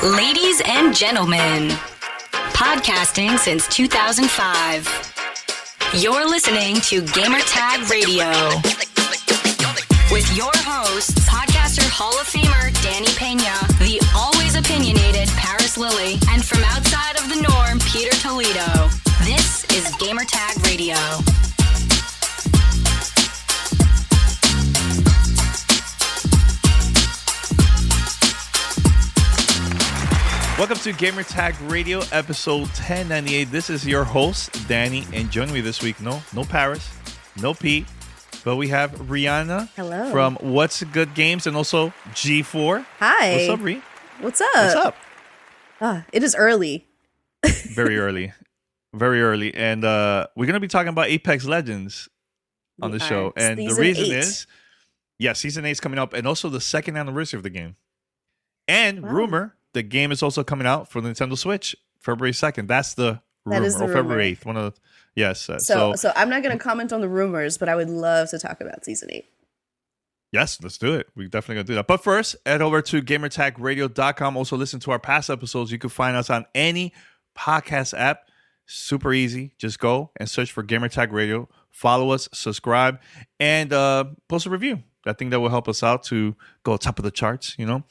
Ladies and gentlemen, podcasting since 2005. You're listening to Gamertag Radio. With your hosts, podcaster Hall of Famer Danny Pena, the always opinionated Paris Lilly, and from outside of the norm, Peter Toledo. This is Gamertag Radio. Welcome to Gamertag Radio, episode 1098. This is your host, Danny, and joining me this week, no Paris, no Pete, but we have Rihanna. Hello. From What's Good Games and also G4. Hi. What's up, Ree? What's up? What's up? It is early. Very early. Very early. And we're going to be talking about Apex Legends on the show. And the reason is, Season 8 is coming up, and also the second anniversary of the game. And rumor, the game is also coming out for the Nintendo Switch February 2nd. That's the rumor. Is the rumor. February 8th. One of the, yes. So I'm not going to comment on the rumors, but I would love to talk about Season 8. Yes, let's do it. We're definitely going to do that. But first, head over to gamertagradio.com. Also, listen to our past episodes. You can find us on any podcast app. Super easy. Just go and search for Gamertag Radio. Follow us, subscribe, and post a review. I think that will help us out to go top of the charts, you know.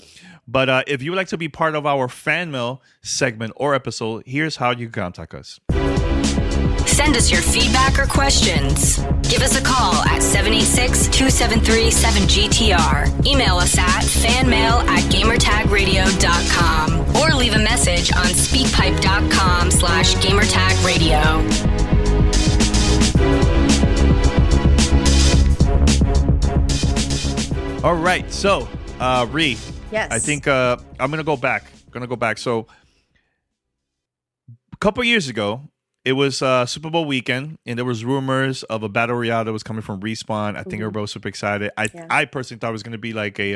But if you would like to be part of our fan mail segment or episode, here's how you contact us. Send us your feedback or questions. Give us a call at 786-273-7GTR. Email us at fanmail@gamertagradio.com or leave a message on speakpipe.com/gamertagradio. All right, so Ree, Yes. I think I'm gonna go back. So a couple years ago, it was Super Bowl weekend, and there was rumors of a battle royale that was coming from Respawn. I think everybody was super excited. I personally thought it was gonna be like a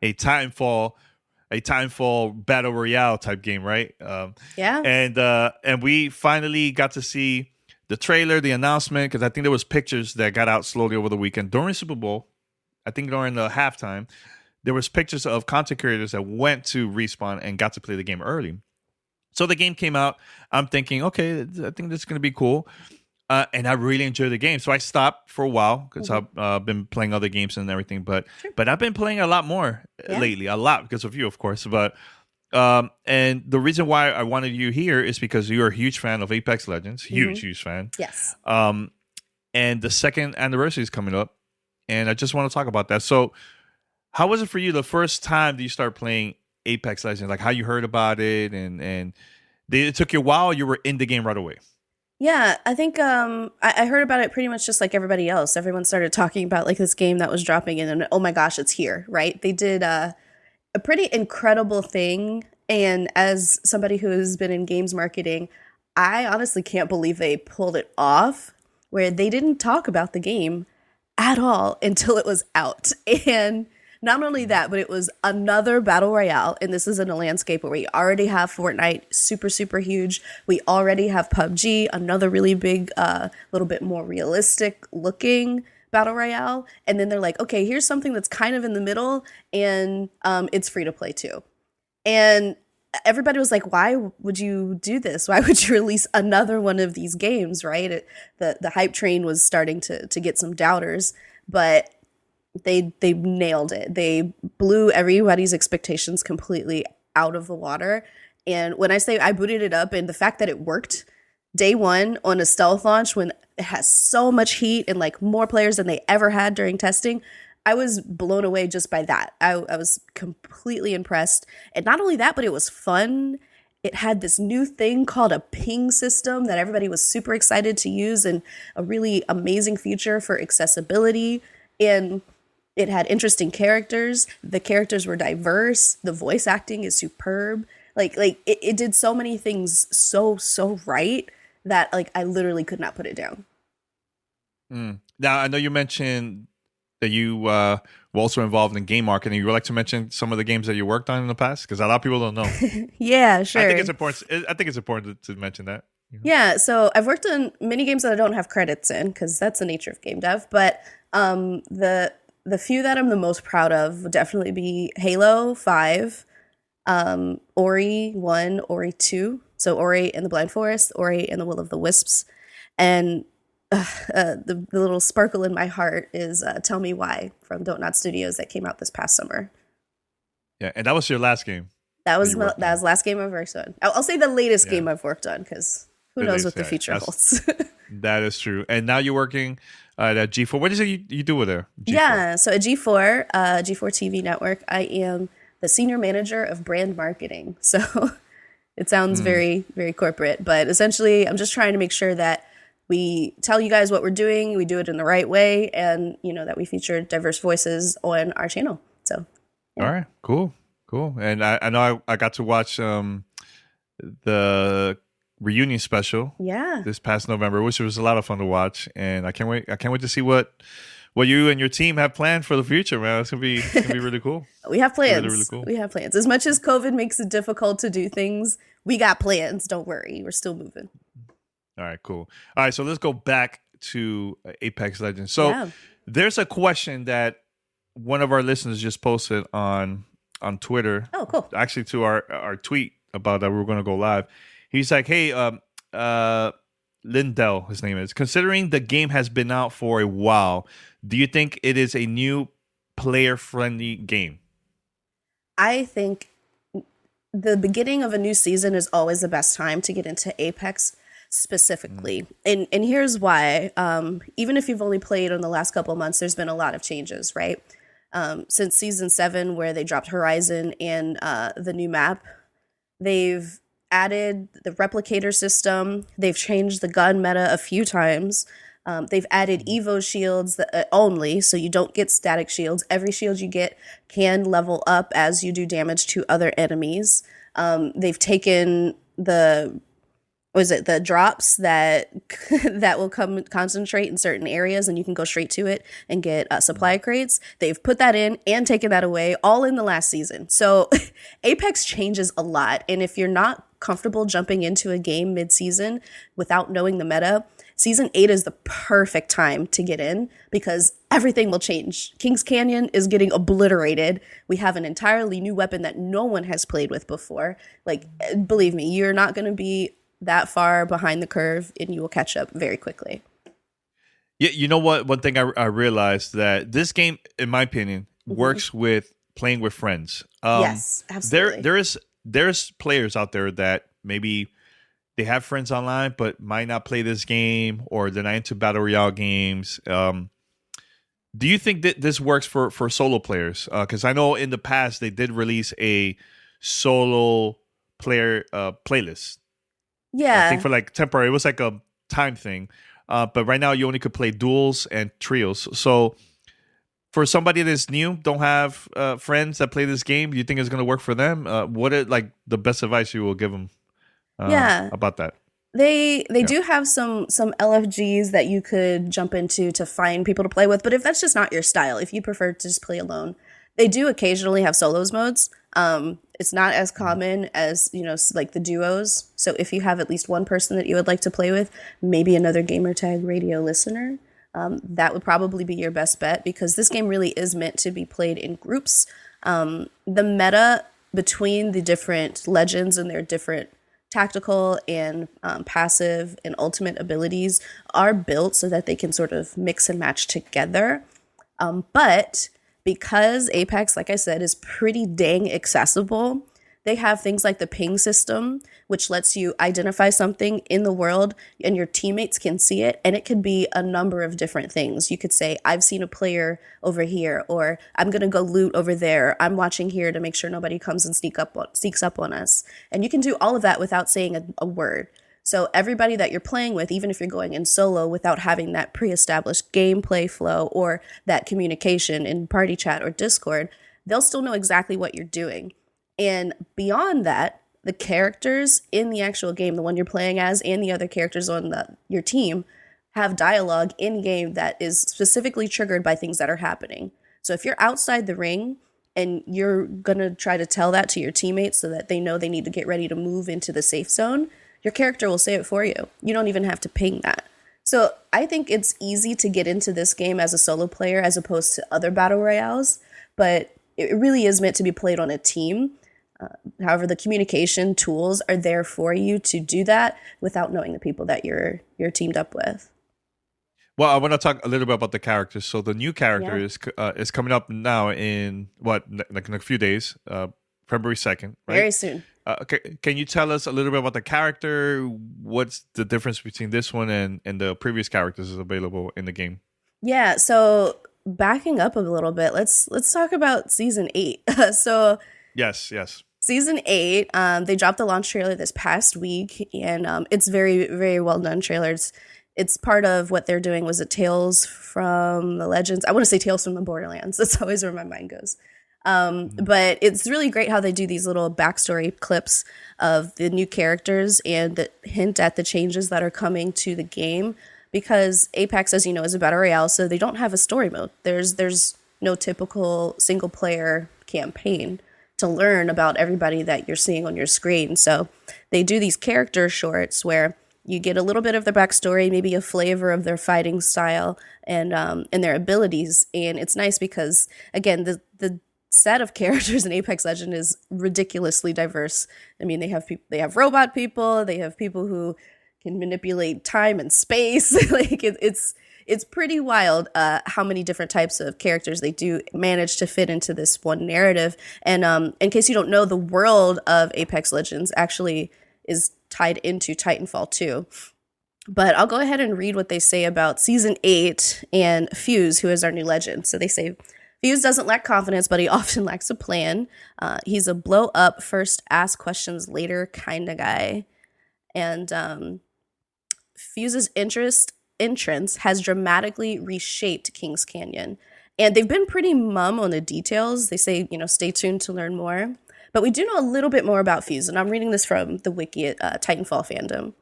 a Titanfall battle royale type game, right? And we finally got to see the trailer, the announcement, because I think there was pictures that got out slowly over the weekend during Super Bowl. I think during the halftime, there was pictures of content creators that went to Respawn and got to play the game early. So the game came out. I'm thinking, okay, I think this is going to be cool. And I really enjoyed the game. So I stopped for a while because I've been playing other games and everything. But I've been playing a lot more lately, a lot because of you, of course. But and the reason why I wanted you here is because you're a huge fan of Apex Legends. Huge fan. Yes. And the second anniversary is coming up. And I just want to talk about that. So how was it for you the first time that you started playing Apex Legends? Like how you heard about it and it took you a while, or you were in the game right away? Yeah, I think I heard about it pretty much just like everybody else. Everyone started talking about like this game that was dropping in, and oh my gosh, it's here, right? They did a pretty incredible thing. And as somebody who has been in games marketing, I honestly can't believe they pulled it off where they didn't talk about the game at all until it was out. And not only that, but it was another battle royale. And this is in a landscape where we already have Fortnite, super huge. We already have PUBG, another really big, little bit more realistic looking battle royale. And then they're like, okay, here's something that's kind of in the middle, and it's free to play too. And everybody was like, why would you do this? Why would you release another one of these games, right? The hype train was starting to get some doubters, but they nailed it. They blew everybody's expectations completely out of the water. And when I say I booted it up, and the fact that it worked day one on a stealth launch when it has so much heat and like more players than they ever had during testing, I was blown away just by that. I was completely impressed. And not only that, but it was fun. It had this new thing called a ping system that everybody was super excited to use, and a really amazing feature for accessibility. And it had interesting characters. The characters were diverse. The voice acting is superb. Like it did so many things so right that like I literally could not put it down. Now, I know you mentioned that you were also involved in game marketing. You would like to mention some of the games that you worked on in the past? Because a lot of people don't know. Yeah, sure. I think it's important to mention that. You know? Yeah, so I've worked on many games that I don't have credits in, because that's the nature of game dev. But the few that I'm the most proud of would definitely be Halo 5, Ori 1, Ori 2. So Ori and the Blind Forest, Ori and the Will of the Wisps. And the little sparkle in my heart is Tell Me Why from Don't Nod Studios that came out this past summer. Yeah, and that was your last game. That was the last game I've worked on. I'll say the latest game I've worked on, because who knows what the future holds. That is true. And now you're working at G4. What is it you do with there? G4? Yeah, so at G4 TV network, I am the senior manager of brand marketing. So it sounds very, very corporate, but essentially I'm just trying to make sure that we tell you guys what we're doing, we do it in the right way, and that we feature diverse voices on our channel. So yeah. All right, cool. And I know I got to watch the reunion special this past November, which was a lot of fun to watch, and I can't wait to see what you and your team have planned for the future, man. It's gonna be really cool. We have plans. Really, really cool. We have plans. As much as COVID makes it difficult to do things, we got plans. Don't worry, we're still moving. All right, cool. All right, so let's go back to Apex Legends. So there's a question that one of our listeners just posted on Twitter. Oh, cool. Actually, to our tweet about that we were going to go live. He's like, hey, Lindell, his name is. Considering the game has been out for a while, do you think it is a new player-friendly game? I think the beginning of a new season is always the best time to get into Apex specifically. And here's why. Even if you've only played in the last couple of months, there's been a lot of changes, right? Since season 7, where they dropped Horizon and the new map, they've added the replicator system. They've changed the gun meta a few times. They've added Evo shields only, so you don't get static shields. Every shield you get can level up as you do damage to other enemies. They've taken the drops that will come concentrate in certain areas, and you can go straight to it and get supply crates. They've put that in and taken that away, all in the last season. So Apex changes a lot, and if you're not comfortable jumping into a game mid-season without knowing the meta, Season 8 is the perfect time to get in, because everything will change. Kings Canyon is getting obliterated. We have an entirely new weapon that no one has played with before. Like, believe me, you're not going to be that far behind the curve, and you will catch up very quickly. Yeah, you know what? One thing I realized, that this game, in my opinion, works with playing with friends. Yes, absolutely. There's players out there that maybe they have friends online, but might not play this game, or they're not into Battle Royale games. Do you think that this works for solo players? Because I know in the past they did release a solo player playlist. Yeah. I think for like temporary, it was like a time thing. But right now you only could play duels and trios. So for somebody that's new, don't have friends that play this game, do you think it's going to work for them? What is like the best advice you will give them about that? They do have some LFGs that you could jump into to find people to play with. But if that's just not your style, if you prefer to just play alone, they do occasionally have solos modes. It's not as common as, like the duos. So if you have at least one person that you would like to play with, maybe another Gamertag Radio listener, that would probably be your best bet, because this game really is meant to be played in groups. The meta between the different legends and their different tactical and passive and ultimate abilities are built so that they can sort of mix and match together. But because Apex, like I said, is pretty dang accessible, they have things like the ping system, which lets you identify something in the world and your teammates can see it. And it could be a number of different things. You could say, I've seen a player over here, or I'm going to go loot over there. I'm watching here to make sure nobody comes and sneaks up on us. And you can do all of that without saying a word. So everybody that you're playing with, even if you're going in solo without having that pre-established gameplay flow or that communication in party chat or Discord, they'll still know exactly what you're doing. And beyond that, the characters in the actual game, the one you're playing as, and the other characters on your team have dialogue in-game that is specifically triggered by things that are happening. So if you're outside the ring and you're going to try to tell that to your teammates so that they know they need to get ready to move into the safe zone, your character will say it for you. You don't even have to ping that. So I think it's easy to get into this game as a solo player as opposed to other battle royales, but it really is meant to be played on a team. However, the communication tools are there for you to do that without knowing the people that you're teamed up with. Well, I want to talk a little bit about the characters. So the new character is coming up now in like in a few days, February 2nd, right? Very soon. Can you tell us a little bit about the character? What's the difference between this one and the previous characters is available in the game? Yeah, so backing up a little bit, let's talk about season 8. So Yes. season 8, they dropped the launch trailer this past week, and it's very, very well done trailer. It's part of what they're doing. Was it Tales from the Legends? I want to say Tales from the Borderlands. That's always where my mind goes. But it's really great how they do these little backstory clips of the new characters and that hint at the changes that are coming to the game. Because Apex, as you know, is a battle royale, so they don't have a story mode. There's no typical single player campaign to learn about everybody that you're seeing on your screen. So they do these character shorts where you get a little bit of their backstory, maybe a flavor of their fighting style and their abilities. And it's nice because, again, the set of characters in Apex Legend is ridiculously diverse. I mean, they have robot people, they have people who can manipulate time and space. Like it's pretty wild how many different types of characters they do manage to fit into this one narrative. And in case you don't know, the world of Apex Legends actually is tied into Titanfall 2. But I'll go ahead and read what they say about Season 8 and Fuse, who is our new legend. So they say, Fuse doesn't lack confidence, but he often lacks a plan. He's a blow up, first ask questions later kind of guy. And Fuse's entrance has dramatically reshaped Kings Canyon. And they've been pretty mum on the details. They say, stay tuned to learn more. But we do know a little bit more about Fuse, and I'm reading this from the wiki at Titanfall fandom.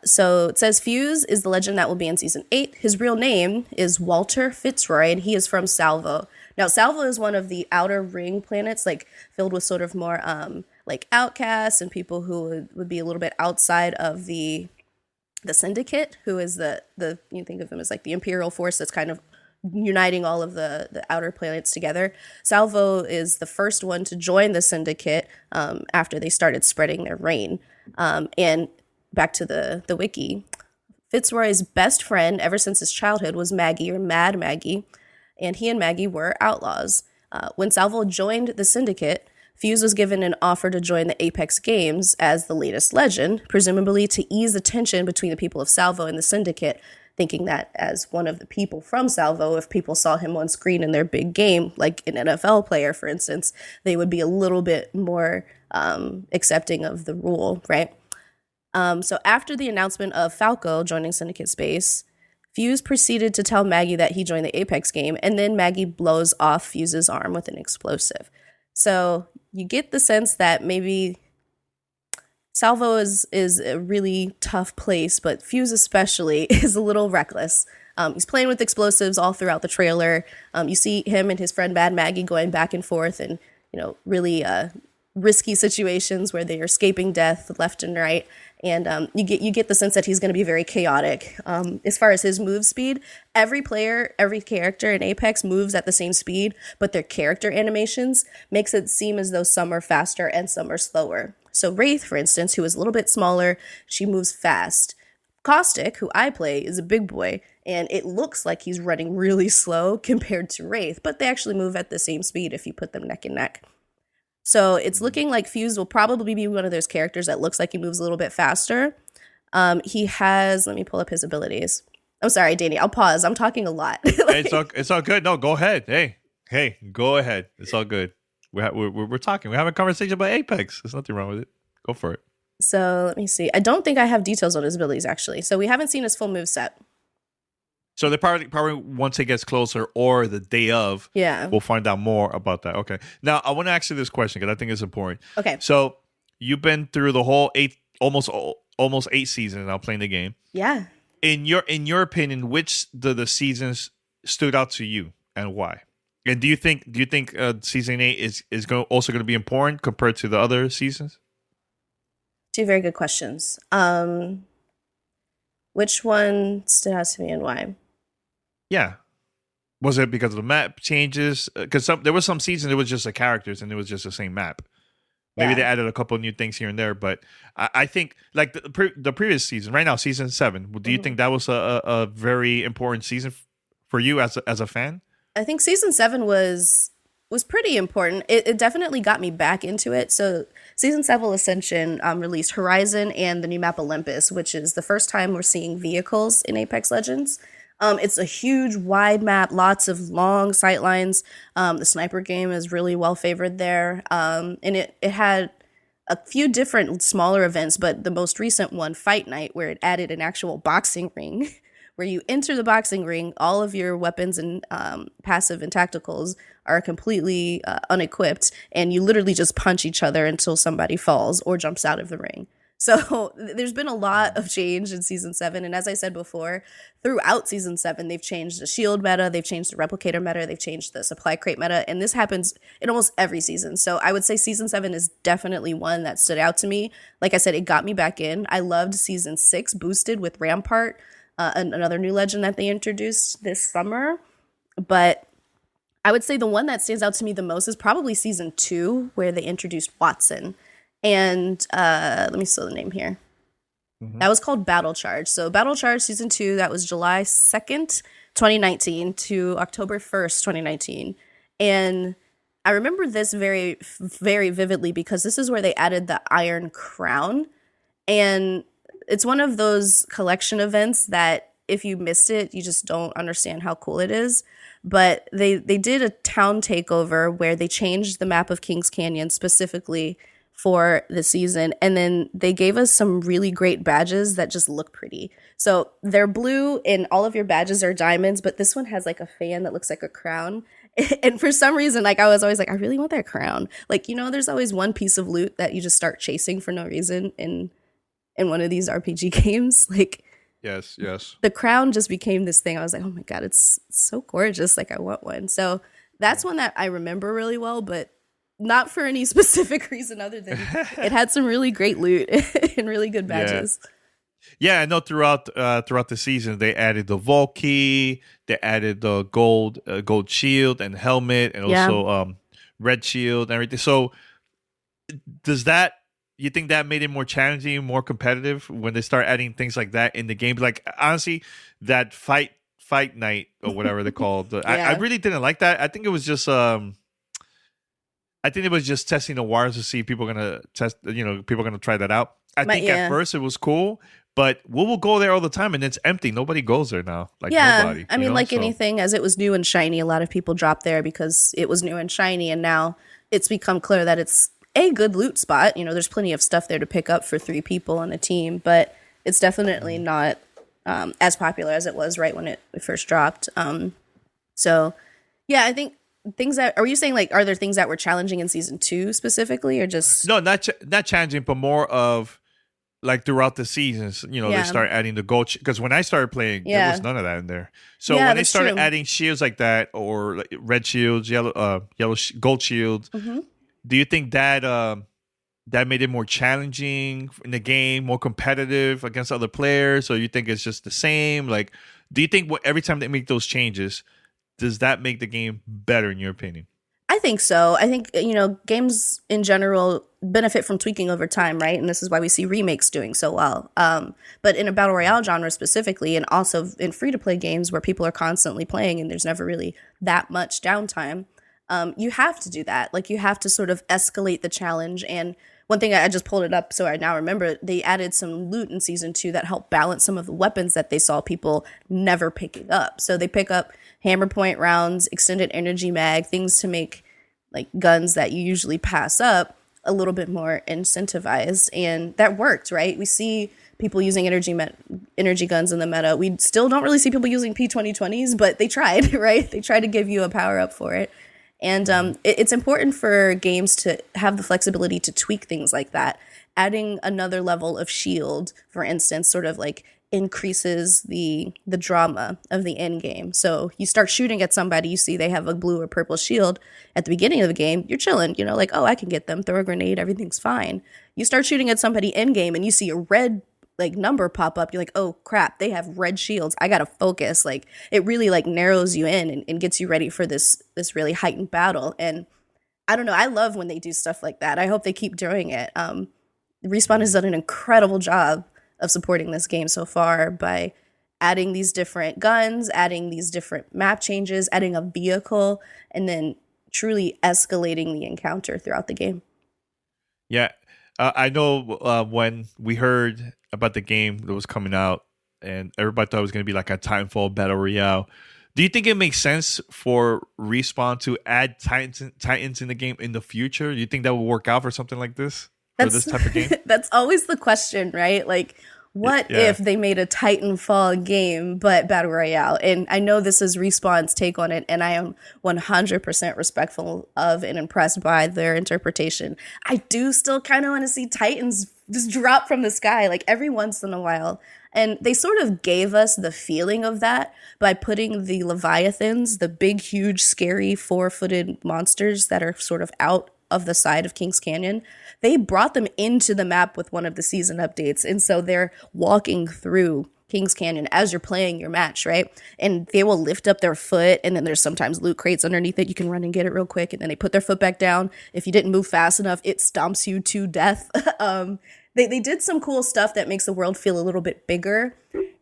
So it says Fuse is the legend that will be in Season 8. His real name is Walter Fitzroy, and he is from Salvo. Now, Salvo is one of the outer ring planets, like filled with sort of more like outcasts and people who would be a little bit outside of the Syndicate, who is the you think of them as like the Imperial force that's kind of uniting all of the outer planets together. Salvo is the first one to join the Syndicate after they started spreading their reign. And back to the wiki, Fitzroy's best friend ever since his childhood was Maggie, or Mad Maggie, and he and Maggie were outlaws. When Salvo joined the Syndicate, Fuse was given an offer to join the Apex Games as the latest legend, presumably to ease the tension between the people of Salvo and the Syndicate, thinking that as one of the people from Salvo, if people saw him on screen in their big game, like an NFL player, for instance, they would be a little bit more accepting of the rule, right? So after the announcement of Falco joining Syndicate Space, Fuse proceeded to tell Maggie that he joined the Apex game, and then Maggie blows off Fuse's arm with an explosive. So you get the sense that maybe Salvo is a really tough place, but Fuse especially is a little reckless. He's playing with explosives all throughout the trailer. You see him and his friend Mad Maggie going back and forth and, really risky situations where they are escaping death left and right. And you get the sense that he's going to be very chaotic. As far as his move speed, every character in Apex moves at the same speed, but their character animations makes it seem as though some are faster and some are slower. So Wraith, for instance, who is a little bit smaller, she moves fast. Caustic, who I play, is a big boy, and it looks like he's running really slow compared to Wraith, but they actually move at the same speed if you put them neck and neck. So it's looking like Fuse will probably be one of those characters that looks like he moves a little bit faster. He has, let me pull up his abilities. I'm sorry, Danny, I'll pause. I'm talking a lot. It's all good. No, go ahead. Hey, go ahead. It's all good. We're talking. We're having a conversation about Apex. There's nothing wrong with it. Go for it. So let me see. I don't think I have details on his abilities, actually. So we haven't seen his full move set. So they probably once it gets closer or the day of, we'll find out more about that. Okay. Now I want to ask you this question because I think it's important. Okay. So you've been through the whole almost 8 seasons now playing the game. Yeah. In your opinion, which the seasons stood out to you and why? And do you think season 8 is also going to be important compared to the other seasons? 2 very good questions. Which one stood out to me and why? Yeah. Was it because of the map changes? Because there was some seasons it was just the characters and it was just the same map. Maybe they Yeah. added a couple of new things here and there, but I think like the previous season, right now, season 7. Do you Mhm. think that was a very important season for you as a fan? I think season 7 was pretty important. It definitely got me back into it. So season 7 Ascension released Horizon and the new map Olympus, which is the first time we're seeing vehicles in Apex Legends. It's a huge, wide map, lots of long sight lines. The sniper game is really well favored there, and it had a few different smaller events, but the most recent one, Fight Night, where it added an actual boxing ring, where you enter the boxing ring, all of your weapons and passive and tacticals are completely unequipped, and you literally just punch each other until somebody falls or jumps out of the ring. So there's been a lot of change in season 7, and as I said before, throughout season 7, they've changed the shield meta, they've changed the replicator meta, they've changed the supply crate meta, and this happens in almost every season. So I would say season 7 is definitely one that stood out to me. Like I said, it got me back in. I loved season 6 boosted with Rampart, another new legend that they introduced this summer. But I would say the one that stands out to me the most is probably season 2, where they introduced Watson. And let me see the name here. Mhm. That was called Battle Charge. So Battle Charge season 2, that was July 2nd, 2019 to October 1st, 2019. And I remember this very, very vividly because this is where they added the Iron Crown. And it's one of those collection events that if you missed it, you just don't understand how cool it is. But they did a town takeover where they changed the map of Kings Canyon specifically for the season. And then they gave us some really great badges that just look pretty. So they're blue and all of your badges are diamonds, but this one has like a fan that looks like a crown. And for some reason, like I was always like, I really want that crown. Like, there's always one piece of loot that you just start chasing for no reason in one of these RPG games. Like Yes. the crown just became this thing. I was like, oh my God, it's so gorgeous. Like I want one. So that's one that I remember really well, but not for any specific reason other than it had some really great loot and really good badges. Yeah, I know throughout the season they added the Vault Key, they added the gold shield and helmet, and also red shield and everything. So does that, you think that made it more challenging, more competitive when they start adding things like that in the game? Like honestly, that fight night or whatever they called, I really didn't like that. I think it was just I think it was just testing the waters to see if people are gonna test. People are gonna try that out. I think at first it was cool, but we will go there all the time, and it's empty. Nobody goes there now. Like nobody. I mean, anything, as it was new and shiny, a lot of people dropped there because it was new and shiny, and now it's become clear that it's a good loot spot. There's plenty of stuff there to pick up for 3 people on a team, but it's definitely not as popular as it was right when it first dropped. So yeah, I think things that, are you saying like, are there things that were challenging in season 2 specifically, or just no, not challenging, but more of like throughout the seasons, they start adding the gold, because when I started playing, there was none of that in there. So when they started adding shields like that, or like red shields, gold shields, do you think that that made it more challenging in the game, more competitive against other players, or you think it's just the same? Like, do you think every time they make those changes, does that make the game better in your opinion? I think so. I think, games in general benefit from tweaking over time, right? And this is why we see remakes doing so well. But in a battle royale genre specifically, and also in free-to-play games where people are constantly playing and there's never really that much downtime, you have to do that. Like, you have to sort of escalate the challenge. And one thing, I just pulled it up so I now remember, they added some loot in season 2 that helped balance some of the weapons that they saw people never picking up. So they pick up hammer point rounds, extended energy mag, things to make like guns that you usually pass up a little bit more incentivized. And that worked, right? We see people using energy guns in the meta. We still don't really see people using P2020s, but they tried, right? They tried to give you a power up for it. And it's important for games to have the flexibility to tweak things like that. Adding another level of shield, for instance, sort of like increases the drama of the end game. So you start shooting at somebody, you see they have a blue or purple shield at the beginning of the game, you're chilling, like, oh, I can get them, throw a grenade, everything's fine. You start shooting at somebody end game and you see a red like number pop up, you're like, oh crap, they have red shields, I gotta focus. Like, it really like narrows you in and gets you ready for this really heightened battle. And I don't know. I love when they do stuff like that. I hope they keep doing it. Respawn has done an incredible job of supporting this game so far by adding these different guns, adding these different map changes, adding a vehicle, and then truly escalating the encounter throughout the game. Yeah, I know when we heard about the game that was coming out and everybody thought it was going to be like a Titanfall Battle Royale. Do you think it makes sense for Respawn to add Titans in the game in the future? Do you think that will work out for something like this? For this type of game? That's always the question, right? Like, what if they made a Titanfall game but Battle Royale? And I know this is Respawn's take on it, and I am 100% respectful of and impressed by their interpretation. I do still kind of want to see Titans just drop from the sky, like every once in a while. And they sort of gave us the feeling of that by putting the Leviathans, the big, huge, scary, 4-footed monsters that are sort of out of the side of Kings Canyon. They brought them into the map with one of the season updates. And so they're walking through Kings Canyon as you're playing your match, right? And they will lift up their foot, and then there's sometimes loot crates underneath it. You can run and get it real quick, and then they put their foot back down. If you didn't move fast enough, it stomps you to death. They did some cool stuff that makes the world feel a little bit bigger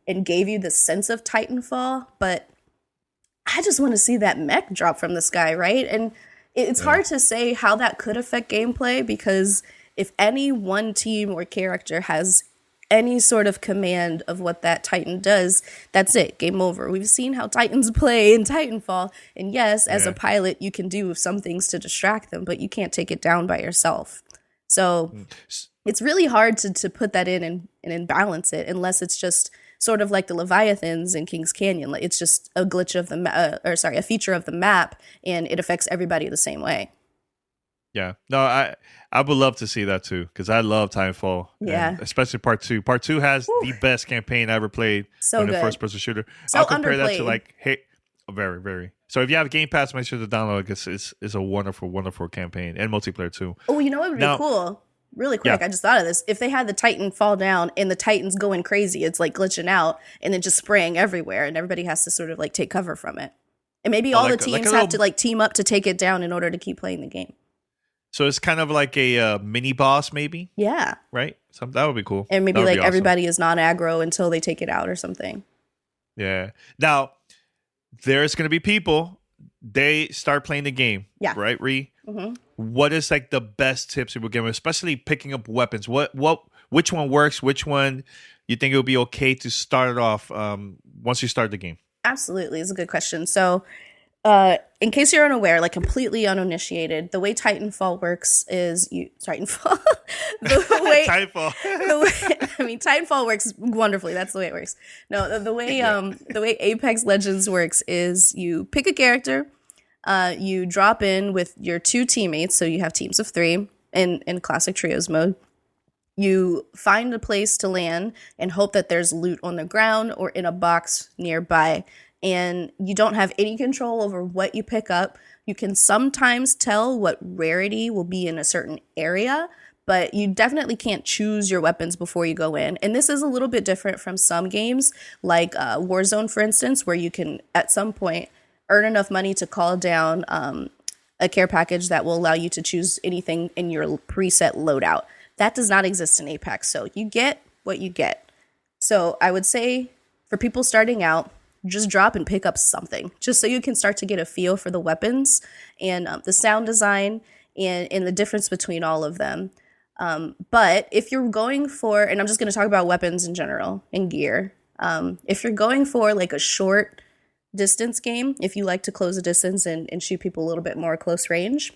and gave you the sense of Titanfall, but I just want to see that mech drop from the sky, right? And it's hard to say how that could affect gameplay, because if any one team or character has any sort of command of what that Titan does, that's it. Game over. We've seen how Titans play in Titanfall. And yes, as a pilot, you can do some things to distract them, but you can't take it down by yourself. So it's really hard to put that in and balance it, unless it's just sort of like the Leviathans in Kings Canyon. Like, it's just a glitch of the a feature of the map, and it affects everybody the same way. Yeah, no, I would love to see that too, because I love Titanfall. Yeah, especially Part 2. Part 2 has the best campaign I ever played. So good. A first-person shooter. So I'll compare underplayed. that to like, very, very. So if you have Game Pass, make sure to download it, because it's a wonderful, wonderful campaign, and multiplayer too. Oh, you know what would be cool? Really quick, I just thought of this. If they had the Titan fall down and the Titan's going crazy, it's like glitching out and then just spraying everywhere, and everybody has to sort of like take cover from it. And maybe all the teams have to like team up to take it down in order to keep playing the game. So it's kind of like a mini boss, maybe? Yeah. Right? That would be cool. And maybe like everybody is non-aggro until they take it out or something. Yeah. Now, there's going to be people, they start playing the game. Yeah. Right, Ree? Mm-hmm. What is like the best tips you would give them, especially picking up weapons? Which one works? Which one you think it would be okay to start it off once you start the game? Absolutely. It's a good question. So in case you're unaware, like completely uninitiated, the way Titanfall works is Titanfall. Titanfall works wonderfully. That's the way it works. No, the way Apex Legends works is you pick a character, you drop in with your 2 teammates, so you have teams of 3 in classic trios mode. You find a place to land and hope that there's loot on the ground or in a box nearby. And you don't have any control over what you pick up. You can sometimes tell what rarity will be in a certain area, but you definitely can't choose your weapons before you go in. And this is a little bit different from some games, like Warzone, for instance, where you can, at some point, earn enough money to call down a care package that will allow you to choose anything in your preset loadout. That does not exist in Apex, so you get what you get. So I would say for people starting out, just drop and pick up something, just so you can start to get a feel for the weapons and the sound design and the difference between all of them. But if you're going for, and I'm just going to talk about weapons in general and gear, if you're going for like a short distance game, if you like to close a distance and shoot people a little bit more close range,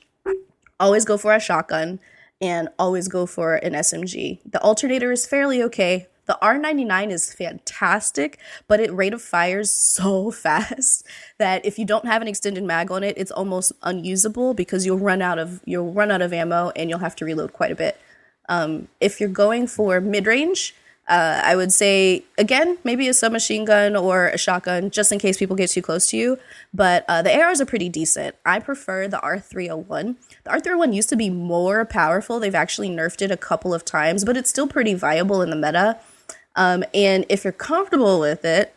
always go for a shotgun and always go for an SMG. The alternator is fairly okay. The R99 is fantastic, but it rate of fires so fast that if you don't have an extended mag on it, it's almost unusable because you'll run out of ammo and you'll have to reload quite a bit. If you're going for mid-range, I would say, again, maybe a submachine gun or a shotgun, just in case people get too close to you. But the ARs are pretty decent. I prefer the R301. The R301 used to be more powerful. They've actually nerfed it a couple of times, but it's still pretty viable in the meta. And if you're comfortable with it,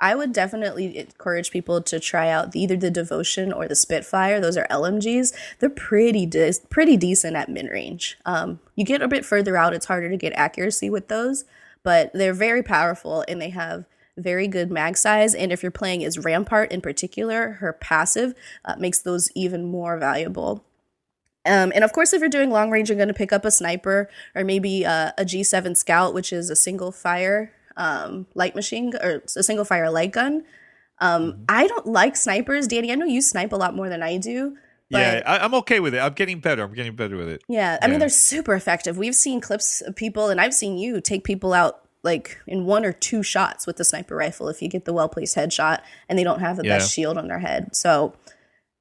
I would definitely encourage people to try out either the Devotion or the Spitfire. Those are LMGs. They're pretty decent at mid range. You get a bit further out, it's harder to get accuracy with those, but they're very powerful and they have very good mag size. And if you're playing as Rampart in particular, her passive makes those even more valuable. And of course, if you're doing long range, you're going to pick up a sniper or maybe a G7 Scout, which is a single fire light machine or a single fire light gun. I don't like snipers. Danny, I know you snipe a lot more than I do. But yeah, I'm okay with it. I'm getting better with it. Yeah, I mean, they're super effective. We've seen clips of people, and I've seen you take people out like in 1 or 2 shots with the sniper rifle if you get the well-placed headshot and they don't have the best shield on their head. So,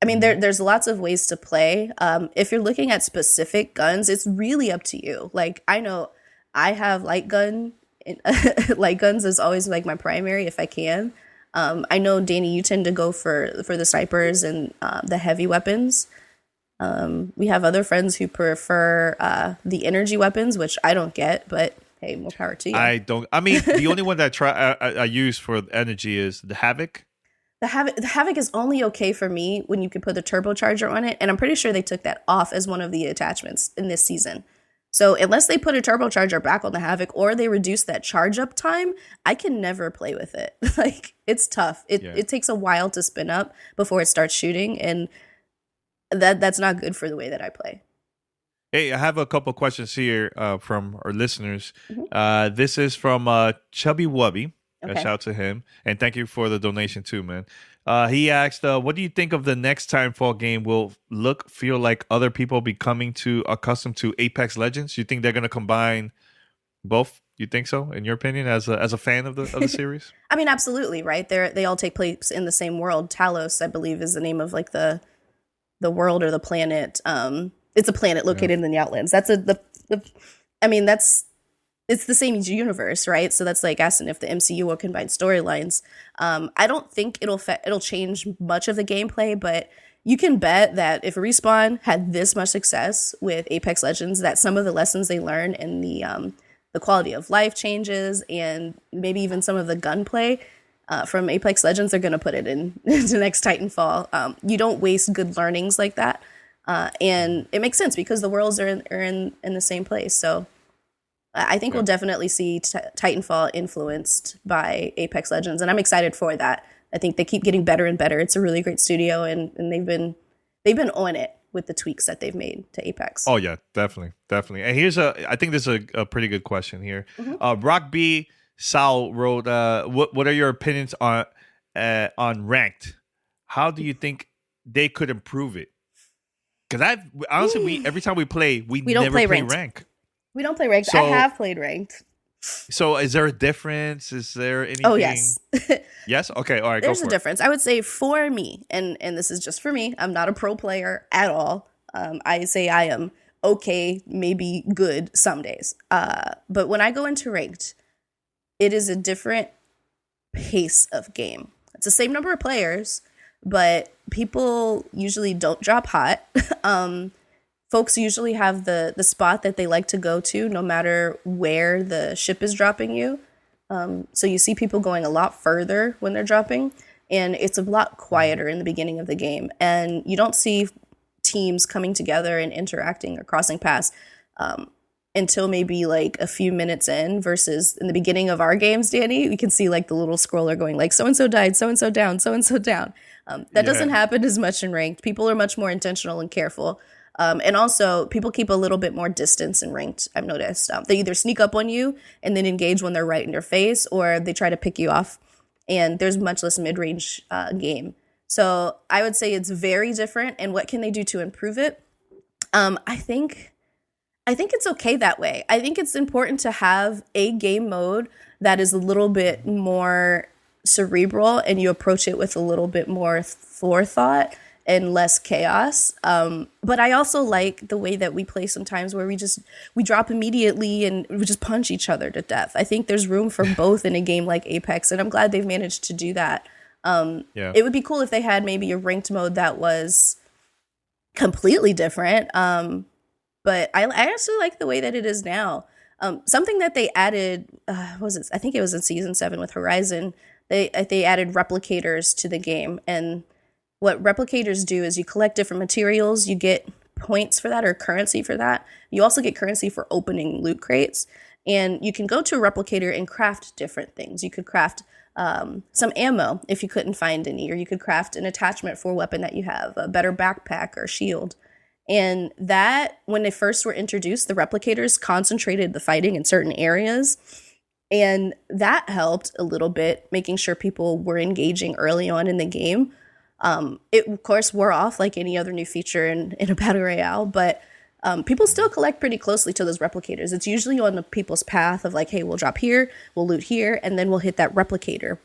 I mean, there's lots of ways to play. If you're looking at specific guns, it's really up to you. Like, I know I have light guns is always like my primary if I can. I know, Danny, you tend to go for the snipers and the heavy weapons. We have other friends who prefer the energy weapons, which I don't get, but hey, more power to you. I mean, the only one that I use for energy is the Havoc. The Havoc is only okay for me when you can put the turbocharger on it, and I'm pretty sure they took that off as one of the attachments in this season. So unless they put a turbocharger back on the Havoc or they reduce that charge up time, I can never play with it. Like, it's tough. It takes a while to spin up before it starts shooting, and that's not good for the way that I play. Hey, I have a couple questions here from our listeners. This is from Chubby Wubby. Okay. Shout out to him. And thank you for the donation too, man. He asked, what do you think of the next Titanfall game will feel like other people becoming too accustomed to Apex Legends? You think they're going to combine both? You think so, in your opinion, as a fan of the series? I mean, absolutely, right? They all take place in the same world. Talos, I believe, is the name of like the world or the planet. It's a planet located in the Outlands. That's it's the same universe, right? So that's like asking if the MCU will combine storylines. I don't think it'll change much of the gameplay, but you can bet that if Respawn had this much success with Apex Legends, that some of the lessons they learn in the quality of life changes and maybe even some of the gunplay from Apex Legends, they're going to put it into next Titanfall. You don't waste good learnings like that. And it makes sense because the worlds are in the same place. So I think we'll definitely see Titanfall influenced by Apex Legends, and I'm excited for that. I think they keep getting better and better. It's a really great studio, and they've been on it with the tweaks that they've made to Apex. Oh yeah, definitely. And I think this is a pretty good question here. Rock B Sal wrote, what are your opinions on ranked? How do you think they could improve it? Because honestly, every time we play, we never play rank. We don't play ranked. I have played ranked. So is there a difference? Is there anything? Oh, yes. Yes? Okay, all right, There's a difference. I would say for me, and this is just for me, I'm not a pro player at all. I say I am okay, maybe good some days. But when I go into ranked, it is a different pace of game. It's the same number of players, but people usually don't drop hot. Folks usually have the spot that they like to go to no matter where the ship is dropping you. So you see people going a lot further when they're dropping, and it's a lot quieter in the beginning of the game. And you don't see teams coming together and interacting or crossing paths until maybe like a few minutes in, versus in the beginning of our games, Danny, we can see like the little scroller going like so-and-so died, so-and-so down, so-and-so down. That doesn't happen as much in ranked. People are much more intentional and careful. And also, people keep a little bit more distance in ranked, I've noticed. They either sneak up on you and then engage when they're right in your face, or they try to pick you off. And there's much less mid-range game. So I would say it's very different. And what can they do to improve it? I think it's okay that way. I think it's important to have a game mode that is a little bit more cerebral and you approach it with a little bit more forethought and less chaos. But I also like the way that we play sometimes where we drop immediately and we just punch each other to death. I think there's room for both in a game like Apex, and I'm glad they've managed to do that. It would be cool if they had maybe a ranked mode that was completely different. But I actually like the way that it is now. Something that they added, I think it was in Season 7 with Horizon, they added replicators to the game. And what replicators do is you collect different materials, you get points for that or currency for that. You also get currency for opening loot crates. And you can go to a replicator and craft different things. You could craft some ammo if you couldn't find any, or you could craft an attachment for a weapon that you have, a better backpack or shield. And that, when they first were introduced, the replicators concentrated the fighting in certain areas. And that helped a little bit, making sure people were engaging early on in the game. It, of course, wore off like any other new feature in a battle royale, but people still collect pretty closely to those replicators. It's usually on the people's path of like, hey, we'll drop here, we'll loot here, and then we'll hit that replicator,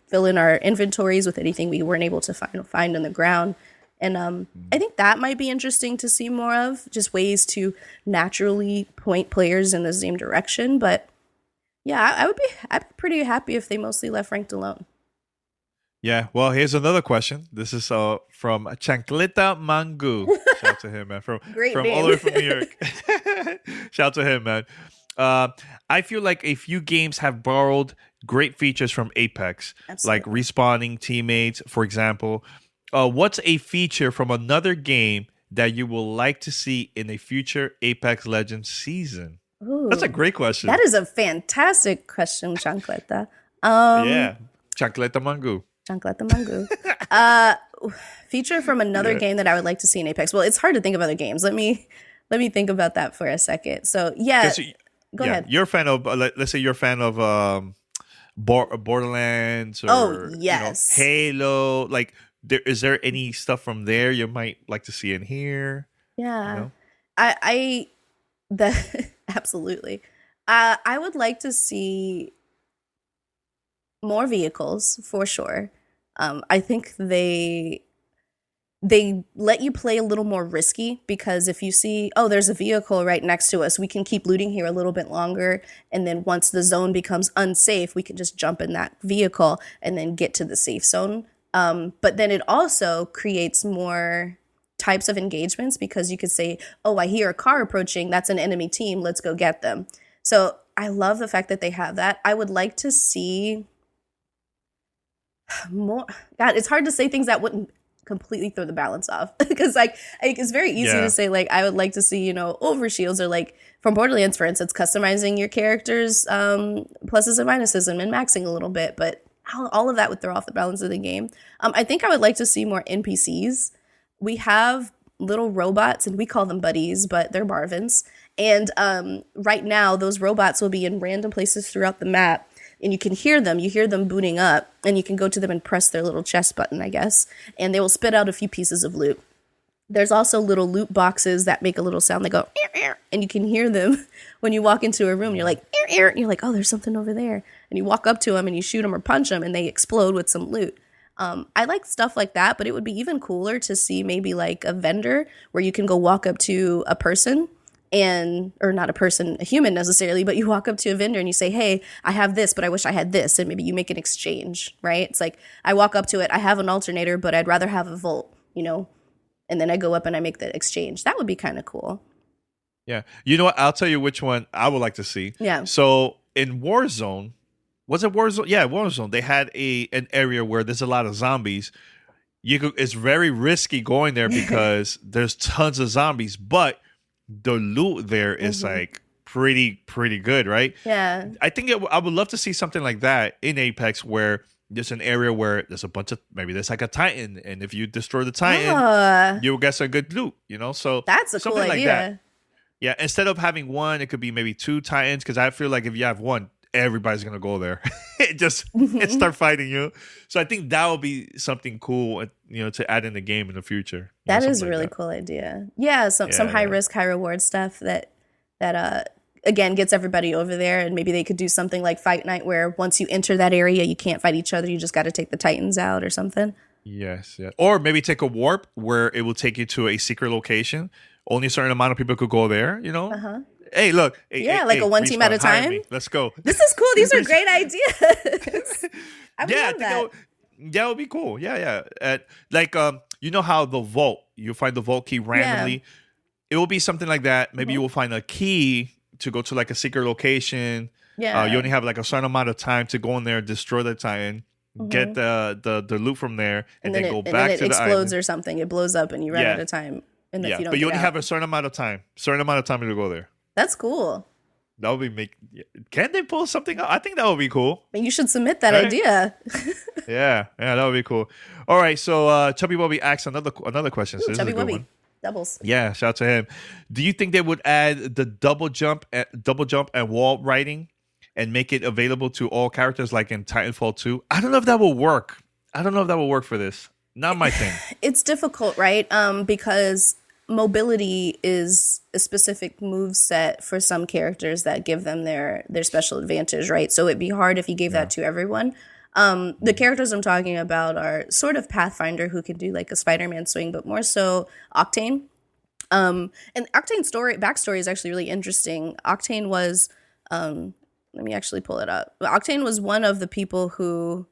fill in our inventories with anything we weren't able to find on the ground. And I think that might be interesting to see more of, just ways to naturally point players in the same direction. But yeah, I'd be pretty happy if they mostly left ranked alone. Yeah, well, here's another question. This is from Chancleta Mangu. Shout out to him, man. From all the way from New York. Shout out to him, man. I feel like a few games have borrowed great features from Apex, Absolutely. like respawning teammates, for example. What's a feature from another game that you will like to see in a future Apex Legends season? Ooh, that's a great question. That is a fantastic question, Chancleta. Yeah, Chancleta Mangu. Chancleta Mangu. Feature from another game that I would like to see in Apex. Well, it's hard to think of other games. Let me think about that for a second. So yeah, go ahead. You're a fan of, let's say you're a fan of Borderlands or yes. Halo. Like, is there any stuff from there you might like to see in here? Yeah, absolutely. I would like to see more vehicles for sure. I think they let you play a little more risky, because if you see, oh, there's a vehicle right next to us, we can keep looting here a little bit longer, and then once the zone becomes unsafe, we can just jump in that vehicle and then get to the safe zone. But then it also creates more types of engagements, because you could say, oh, I hear a car approaching, that's an enemy team, let's go get them. So I love the fact that they have that. I would like to see more. God, it's hard to say things that wouldn't completely throw the balance off, because like it's very easy to say, like, I would like to see, overshields, or like from Borderlands, for instance, customizing your characters, pluses and minuses, and min-maxing a little bit, but all of that would throw off the balance of the game. I think I would like to see more NPCs. We have little robots, and we call them buddies, but they're Marvins. And right now, those robots will be in random places throughout the map, and you can hear them. You hear them booting up, and you can go to them and press their little chest button, I guess, and they will spit out a few pieces of loot. There's also little loot boxes that make a little sound. They go, ear, ear, and you can hear them when you walk into a room. You're like, ear, ear, and you're like, oh, there's something over there. And you walk up to them, and you shoot them or punch them, and they explode with some loot. I like stuff like that, but it would be even cooler to see maybe like a vendor where you can go walk up to a person, or not a person, a human necessarily, but you walk up to a vendor and you say, hey, I have this, but I wish I had this. And maybe you make an exchange, right? It's like, I walk up to it, I have an alternator, but I'd rather have a Volt, and then I go up and I make that exchange. That would be kind of cool. Yeah. You know what? I'll tell you which one I would like to see. Yeah. So in Warzone, was it Warzone? Yeah, Warzone. They had an area where there's a lot of zombies. It's very risky going there because there's tons of zombies, but the loot there is like pretty good, right? Yeah. I think I would love to see something like that in Apex, where there's an area where there's a bunch of, maybe there's like a Titan, and if you destroy the Titan, you'll get some good loot, So that's a cool idea. Like that. Yeah, instead of having one, it could be maybe 2 Titans, because I feel like if you have one, everybody's gonna go there and start fighting you. So I think that would be something cool, to add in the game in the future. That is a really cool idea. Yeah, some high risk, high reward stuff that again gets everybody over there. And maybe they could do something like Fight Night, where once you enter that area, you can't fight each other. You just got to take the Titans out or something. Yes, yeah. Or maybe take a warp where it will take you to a secret location. Only a certain amount of people could go there. Hey, look. Like a one team at a time. Let's go. This is cool. These are great ideas. I love that. That would be cool. Yeah. You know how the vault, you find the vault key randomly. Yeah. It will be something like that. Maybe you will find a key to go to like a secret location. Yeah. You only have like a certain amount of time to go in there and destroy the Titan. get the loot from there, and then go and back then to it the explodes island. or something. It blows up and you run out of time. And if you don't but you get only out. have a certain amount of time. To go there. That's cool. That would be Can they pull something up? I think that would be cool. You should submit that Right? idea. Yeah, that would be cool. All right, so Chubby Bubby asks another question. So this Chubby is a good Wubby. one. Doubles. Yeah, shout out to him. Do you think they would add the double jump and wall riding and make it available to all characters like in Titanfall 2? I don't know if that will work. For this. Not my thing. It's difficult, right? Because mobility is a specific move set for some characters that give them their special advantage, right? So it'd be hard if you gave that to everyone. The characters I'm talking about are sort of Pathfinder, who can do like a Spider-Man swing, but more so Octane. And Octane's backstory is actually really interesting. Octane was, let me actually pull it up. Octane was one of the people who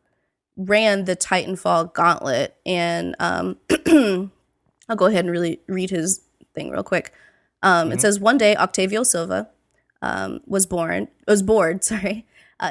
ran the Titanfall gauntlet, and I'll go ahead and really read his thing real quick. It says, one day Octavio Silva was bored.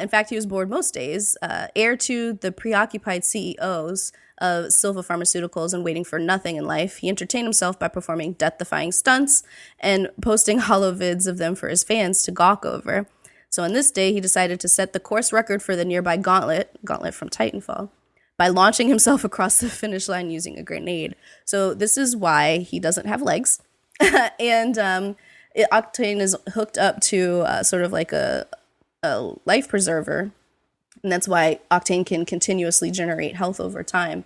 In fact, he was bored most days. Heir to the preoccupied CEOs of Silva Pharmaceuticals and waiting for nothing in life, he entertained himself by performing death-defying stunts and posting holo vids of them for his fans to gawk over. So on this day, he decided to set the course record for the nearby gauntlet from Titanfall, by launching himself across the finish line using a grenade. So this is why he doesn't have legs. And Octane is hooked up to sort of like a life preserver. And that's why Octane can continuously generate health over time.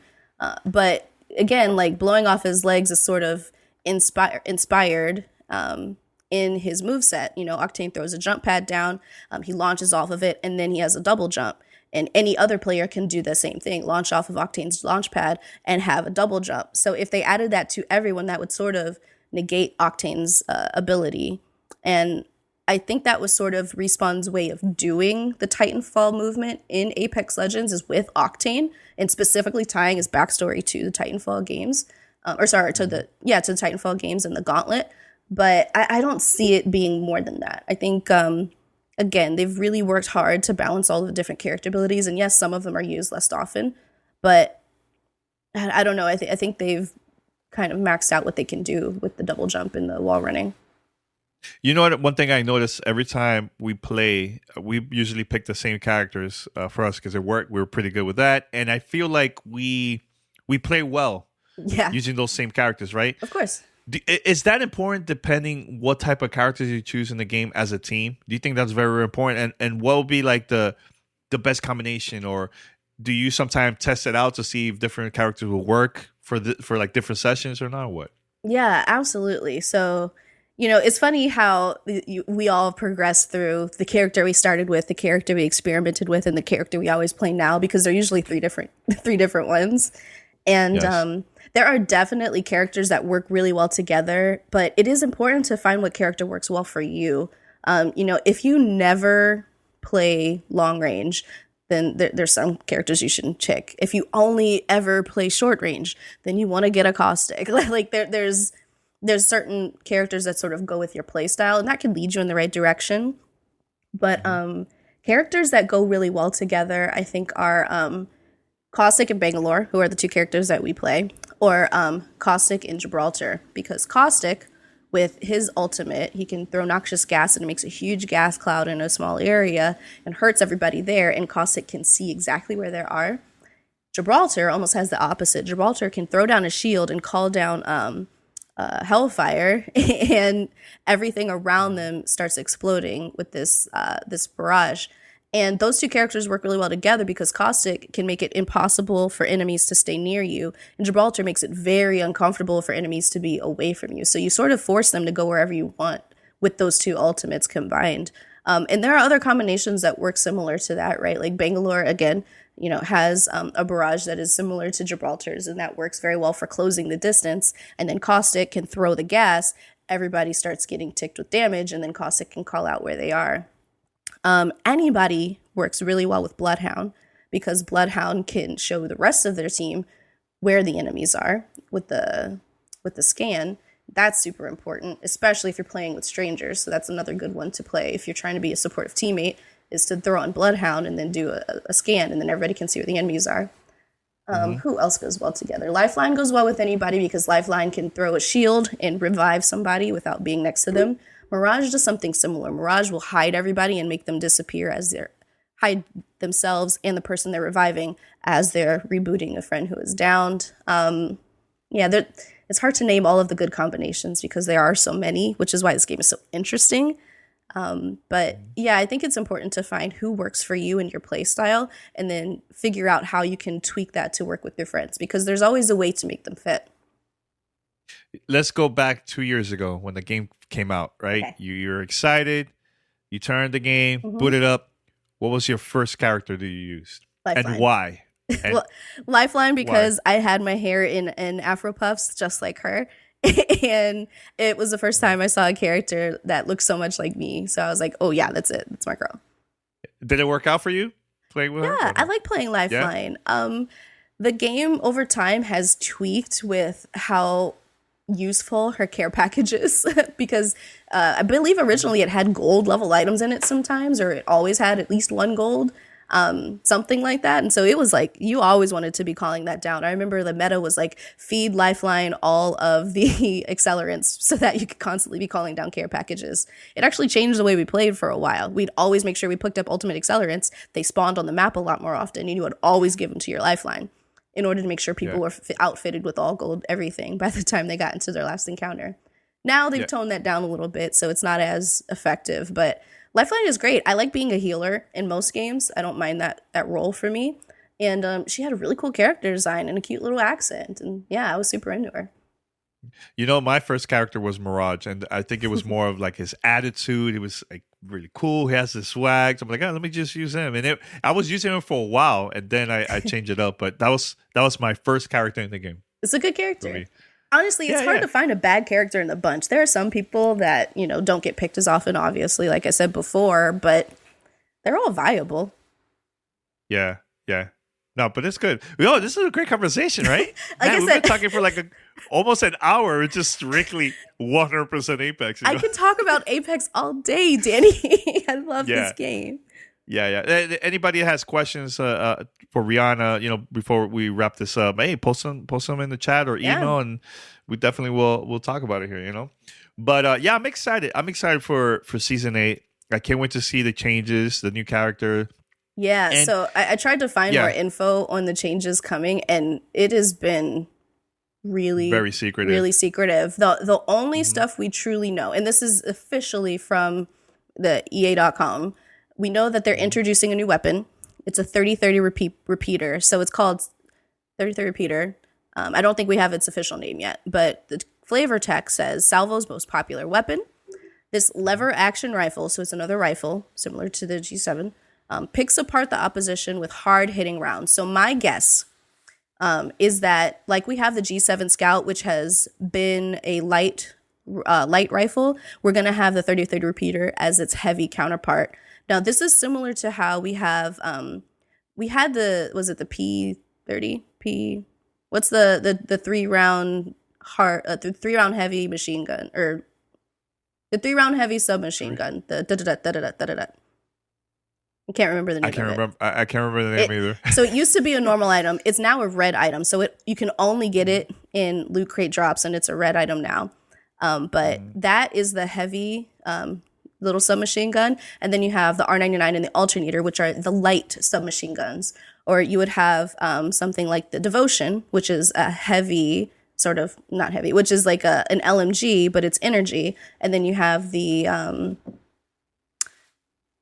But again, like blowing off his legs is sort of inspired in his moveset. You know, Octane throws a jump pad down, he launches off of it, and then he has a double jump. And any other player can do the same thing, launch off of Octane's launch pad and have a double jump. So if they added that to everyone, that would sort of negate Octane's ability. And I think that was sort of Respawn's way of doing the Titanfall movement in Apex Legends, is with Octane, and specifically tying his backstory to the Titanfall games. To the Titanfall games and the Gauntlet. But I don't see it being more than that. I think, again, they've really worked hard to balance all of the different character abilities. And yes, some of them are used less often. But I don't know. I think they've kind of maxed out what they can do with the double jump and the wall running. You know what? One thing I notice every time we play, we usually pick the same characters for us because it worked. We're pretty good with that. And I feel like we play well using those same characters, right? Of course. Is that important depending what type of characters you choose in the game as a team? Do you think that's very important? And what would be like the best combination? Or do you sometimes test it out to see if different characters will work for like different sessions or not? What? Yeah, absolutely. So, you know, it's funny how we all progress through the character we started with, the character we experimented with, and the character we always play now, because they're usually three different ones. And Yes. There are definitely characters that work really well together, but it is important to find what character works well for you. You know, if you never play long range, then there's some characters you shouldn't pick. If you only ever play short range, then you want to get a caustic. Like there's certain characters that sort of go with your play style, and that can lead you in the right direction. But characters that go really well together, I think, are Caustic and Bangalore, who are the two characters that we play, or Caustic and Gibraltar, because Caustic, with his ultimate, he can throw noxious gas and it makes a huge gas cloud in a small area and hurts everybody there, and Caustic can see exactly where they are. Gibraltar almost has the opposite. Gibraltar can throw down a shield and call down hellfire, and everything around them starts exploding with this barrage. And those two characters work really well together because Caustic can make it impossible for enemies to stay near you, and Gibraltar makes it very uncomfortable for enemies to be away from you. So you sort of force them to go wherever you want with those two ultimates combined. And there are other combinations that work similar to that, right? Like Bangalore, again, you know, has a barrage that is similar to Gibraltar's, and that works very well for closing the distance. And then Caustic can throw the gas, everybody starts getting ticked with damage, and then Caustic can call out where they are. Anybody works really well with Bloodhound, because Bloodhound can show the rest of their team where the enemies are with the scan. That's super important, especially if you're playing with strangers. So that's another good one to play if you're trying to be a supportive teammate. is to throw on Bloodhound and then do a scan, and then everybody can see where the enemies are. Who else goes well together? Lifeline goes well with anybody because Lifeline can throw a shield and revive somebody without being next to them. Mirage does something similar. Mirage will hide everybody and make them disappear as they're hide themselves and the person they're reviving as they're rebooting a friend who is downed. It's hard to name all of the good combinations because there are so many, which is why this game is so interesting. But yeah, I think it's important to find who works for you and your play style and then figure out how you can tweak that to work with your friends because there's always a way to make them fit. Let's go back 2 years ago when the game came out, right? Okay. You're excited. You turned the game, boot it up. What was your first character that you used? Lifeline. And why? And well, Lifeline because why? I had my hair in Afro puffs just like her. And it was the first time I saw a character that looked so much like me. So I was like, oh, yeah, that's it. That's my girl. Did it work out for you playing with her? Yeah, I like playing Lifeline. Yeah? The game over time has tweaked with how useful her care package is because I believe originally it had gold level items in it sometimes, or it always had at least 1 gold. Something like that. And so it was like, you always wanted to be calling that down. I remember the meta was like, feed Lifeline all of the accelerants so that you could constantly be calling down care packages. It actually changed the way we played for a while. We'd always make sure we picked up ultimate accelerants. They spawned on the map a lot more often, and you would always give them to your Lifeline in order to make sure people were outfitted with all gold everything by the time they got into their last encounter. Now they've toned that down a little bit, so it's not as effective, but Lifeline is great. I like being a healer in most games. I don't mind that role for me. And she had a really cool character design and a cute little accent. And yeah, I was super into her. You know, my first character was Mirage, and I think it was more of like his attitude. He was like really cool. He has this swag. So I'm like, let me just use him. And I was using him for a while, and then I changed it up. But that was my first character in the game. It's a good character. Honestly, it's hard to find a bad character in the bunch. There are some people that, don't get picked as often, obviously, like I said before, but they're all viable. Yeah. No, but it's good. This is a great conversation, right? We've been talking for like almost an hour. It's just strictly 100% Apex. I could talk about Apex all day, Danny. I love this game. Yeah. Anybody has questions for Rihanna, before we wrap this up, hey, post them in the chat or email, and we definitely will talk about it here, But I'm excited. I'm excited for season 8. I can't wait to see the changes, the new character. Yeah, so I tried to find more info on the changes coming, and it has been really very secretive. Really secretive. The only stuff we truly know, and this is officially from the EA.com. We know that they're introducing a new weapon. It's a 30-30 repeater. So it's called 30-30 repeater. I don't think we have its official name yet, but the flavor text says Salvo's most popular weapon. This lever action rifle, so it's another rifle similar to the G7, picks apart the opposition with hard hitting rounds. So my guess is that like we have the G7 Scout, which has been a light rifle, we're going to have the 30-30 repeater as its heavy counterpart. Now, this is similar to how we have, we had the P30? What's the 3-round the 3-round heavy machine gun, or the 3-round heavy submachine gun, the da-da-da-da-da-da-da-da. I can't remember the name of it. I can't remember the name either. So it used to be a normal item. It's now a red item. So you can only get it in Loot Crate drops, and it's a red item now. But that is the heavy little submachine gun, and then you have the R99 and the Alternator, which are the light submachine guns. Or you would have something like the Devotion, which is a heavy, sort of not heavy, which is like an LMG, but it's energy. And then you have the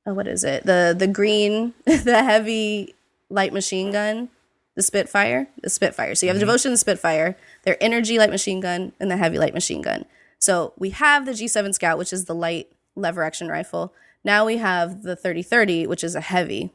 what is it? The green, the heavy light machine gun, the Spitfire. So you have the Devotion, the Spitfire, their energy light machine gun, and the heavy light machine gun. So we have the G7 Scout, which is the light lever action rifle. Now we have the 30-30, which is a heavy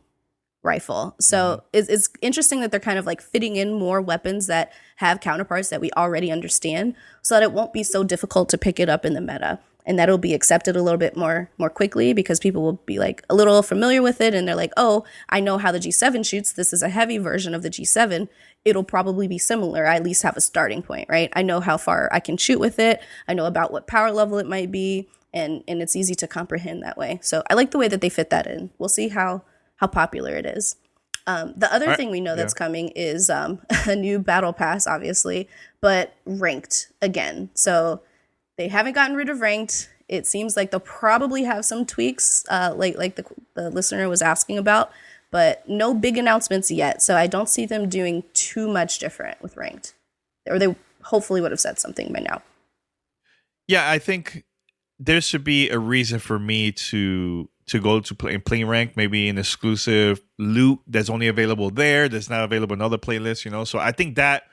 rifle. So it's interesting that they're kind of like fitting in more weapons that have counterparts that we already understand, so that it won't be so difficult to pick it up in the meta, and that'll be accepted a little bit more quickly because people will be like a little familiar with it, and they're like, oh, I know how the G7 shoots. This is a heavy version of the G7. It'll probably be similar. I at least have a starting point, right? I know how far I can shoot with it. I know about what power level it might be. and it's easy to comprehend that way. So I like the way that they fit that in. We'll see how popular it is. The other thing we know that's coming is a new battle pass, obviously, but ranked again. So they haven't gotten rid of ranked. It seems like they'll probably have some tweaks, like the listener was asking about, but no big announcements yet. So I don't see them doing too much different with ranked, or they hopefully would have said something by now. Yeah, I think there should be a reason for me to go to play rank, maybe an exclusive loot that's only available that's not available in other playlists, you know. So I think that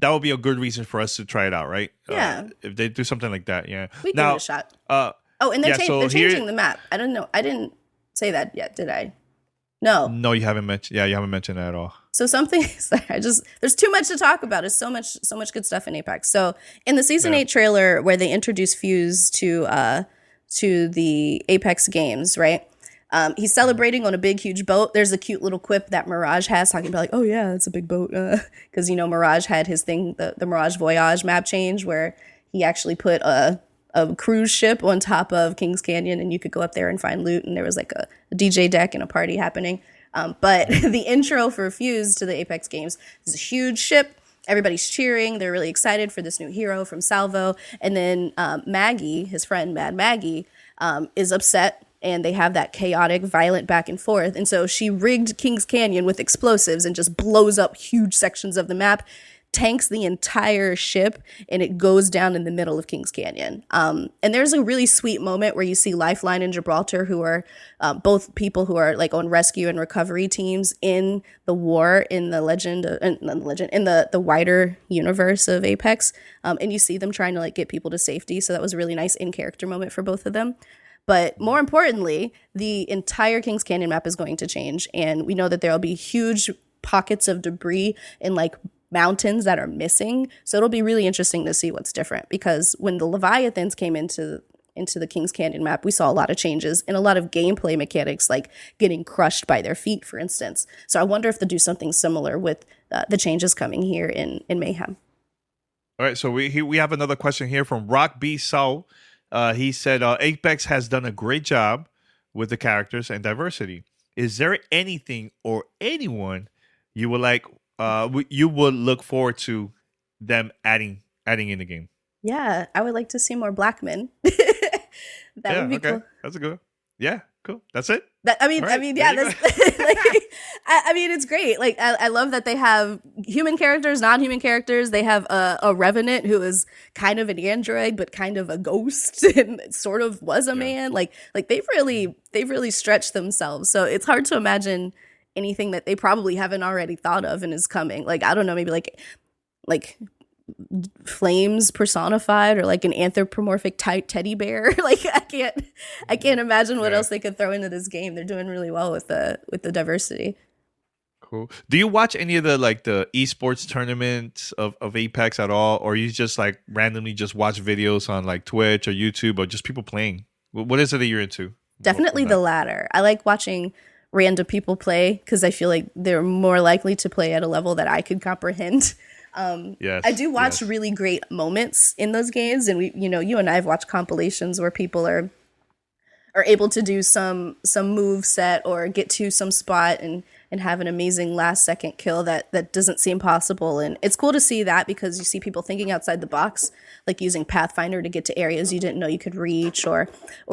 would be a good reason for us to try it out, right? Yeah. If they do something like that, yeah. We give it a shot. And they're changing the map. I don't know. I didn't say that yet, did I? No. No, you haven't mentioned. Yeah, you haven't mentioned that at all. So there's too much to talk about. There's so much good stuff in Apex. So in the season 8 trailer where they introduced Fuse to the Apex games, right? He's celebrating on a big, huge boat. There's a cute little quip that Mirage has talking about like, oh yeah, it's a big boat. Because, Mirage had his thing, the Mirage Voyage map change where he actually put a cruise ship on top of Kings Canyon and you could go up there and find loot. And there was like a DJ deck and a party happening. But the intro for Fuse to the Apex games is a huge ship. Everybody's cheering. They're really excited for this new hero from Salvo. And then Maggie, his friend Mad Maggie, is upset. And they have that chaotic, violent back and forth. And so she rigged Kings Canyon with explosives and just blows up huge sections of the map, tanks the entire ship, and it goes down in the middle of Kings Canyon. And there's a really sweet moment where you see Lifeline and Gibraltar, who are both people who are like on rescue and recovery teams in the war in the the wider universe of Apex. And you see them trying to like get people to safety. So that was a really nice in-character moment for both of them. But more importantly, the entire Kings Canyon map is going to change. And we know that there will be huge pockets of debris in like mountains that are missing. So it'll be really interesting to see what's different, because when the Leviathans came into the Kings Canyon map, we saw a lot of changes and a lot of gameplay mechanics, like getting crushed by their feet, for instance. So I wonder if they'll do something similar with the changes coming here in Mayhem. All right, so we have another question here from Rock B. Soul. He said, Apex has done a great job with the characters and diversity. Is there anything or anyone you would look forward to them adding in the game? Yeah, I would like to see more black men. That would be cool. That's a good one. Yeah, cool. That's it. Yeah, that's it's great. Like, I love that they have human characters, non-human characters. They have a Revenant who is kind of an android, but kind of a ghost and sort of was a man. Like they've really stretched themselves. So it's hard to imagine anything that they probably haven't already thought of and is coming. Like, I don't know, maybe like flames personified, or like an anthropomorphic type teddy bear. Like, I can't imagine what else they could throw into this game. They're doing really well with the diversity. Cool. Do you watch any of the esports tournaments of Apex at all, or you just like randomly just watch videos on like Twitch or YouTube, or just people playing? What is it that you're into? Definitely the latter. I like watching random people play because I feel like they're more likely to play at a level that I could comprehend. I do watch really great moments in those games, and you and I have watched compilations where people are able to do some move set or get to some spot and have an amazing last second kill that doesn't seem possible. And it's cool to see that, because you see people thinking outside the box, like using Pathfinder to get to areas you didn't know you could reach, or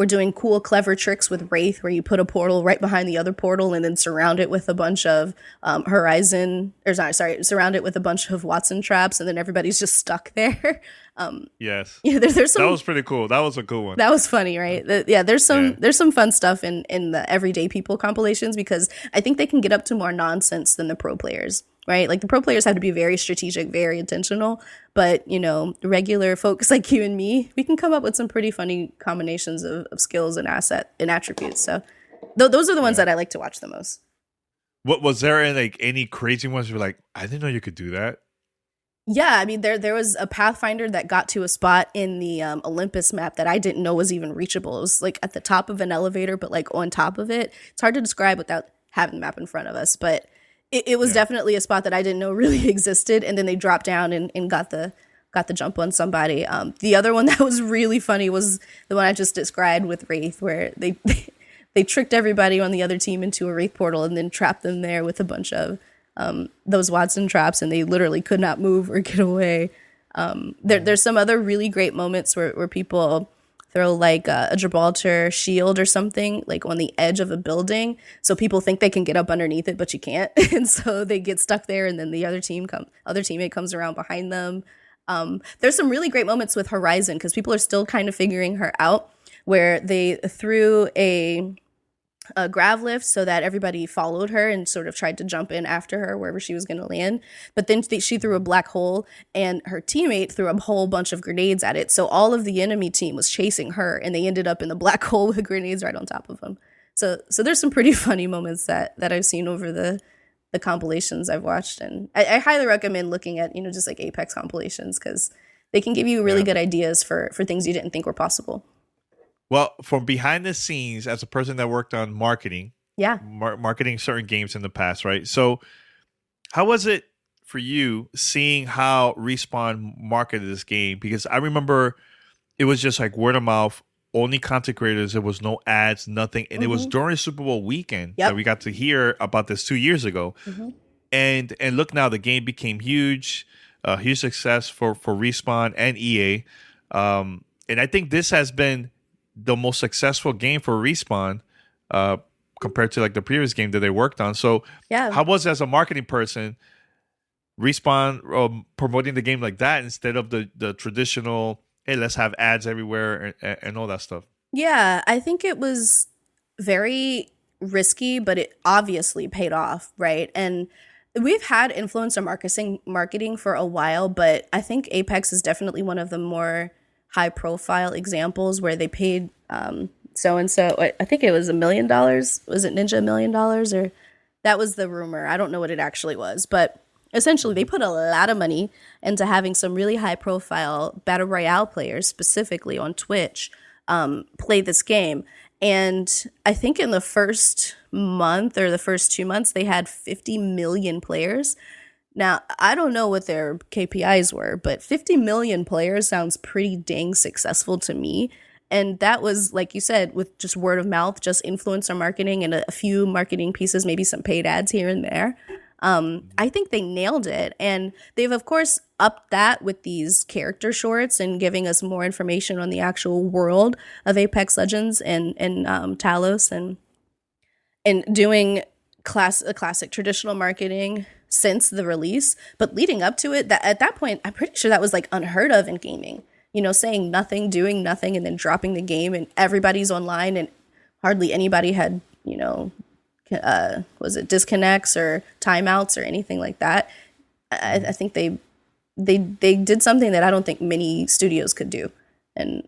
doing cool, clever tricks with Wraith where you put a portal right behind the other portal and then surround it with a bunch of surround it with a bunch of Watson traps, and then everybody's just stuck there. Yes. Yeah, there's some. That was pretty cool. That was a cool one. That was funny, right? There's some fun stuff in the everyday people compilations, because I think they can get up to more nonsense than the pro players, right? Like, the pro players have to be very strategic, very intentional, but regular folks like you and me, we can come up with some pretty funny combinations of skills and attributes. So those are the ones that I like to watch the most. What was there any crazy ones you're like, I didn't know you could do that? Yeah, I mean, there was a Pathfinder that got to a spot in the Olympus map that I didn't know was even reachable. It was like at the top of an elevator, but like on top of it. It's hard to describe without having the map in front of us, but it was definitely a spot that I didn't know really existed. And then they dropped down and got the got the jump on somebody. The other one that was really funny was the one I just described with Wraith, where they tricked everybody on the other team into a Wraith portal and then trapped them there with a bunch of those Watson traps, and they literally could not move or get away. There's some other really great moments where people throw like a Gibraltar shield or something like on the edge of a building, so people think they can get up underneath it, but you can't, and so they get stuck there, and then the other teammate comes around behind them. There's some really great moments with Horizon because people are still kind of figuring her out, where they threw a grav lift so that everybody followed her and sort of tried to jump in after her wherever she was going to land. But then she threw a black hole, and her teammate threw a whole bunch of grenades at it. So all of the enemy team was chasing her, and they ended up in the black hole with grenades right on top of them. So there's some pretty funny moments that I've seen over the compilations I've watched. And I highly recommend looking at, just like Apex compilations, because they can give you really good ideas for things you didn't think were possible. Well, from behind the scenes, as a person that worked on marketing, marketing certain games in the past, right? So how was it for you seeing how Respawn marketed this game? Because I remember it was just like word of mouth, only content creators. There was no ads, nothing. And it was during Super Bowl weekend that we got to hear about this 2 years ago. And look now, the game became huge success for Respawn and EA. And I think this has been the most successful game for Respawn compared to like the previous game that they worked on. So how was it as a marketing person, Respawn promoting the game like that instead of the traditional, hey, let's have ads everywhere and all that stuff? Yeah, I think it was very risky, but it obviously paid off, right? And we've had influencer marketing for a while, but I think Apex is definitely one of the more high profile examples where they paid so-and-so, I think it was $1 million. Was it Ninja $1 million? Or that was the rumor. I don't know what it actually was, but essentially they put a lot of money into having some really high profile Battle Royale players, specifically on Twitch, play this game. And I think in the first month or the first 2 months, they had 50 million players. Now, I don't know what their KPIs were, but 50 million players sounds pretty dang successful to me. And that was, like you said, with just word of mouth, just influencer marketing and a few marketing pieces, maybe some paid ads here and there. I think they nailed it. And they've, of course, upped that with these character shorts and giving us more information on the actual world of Apex Legends and Talos and doing classic traditional marketing since the release. But leading up to it, at that point, I'm pretty sure that was like unheard of in gaming. Saying nothing, doing nothing, and then dropping the game, and everybody's online, and hardly anybody had, was it disconnects or timeouts or anything like that. I think they did something that I don't think many studios could do, and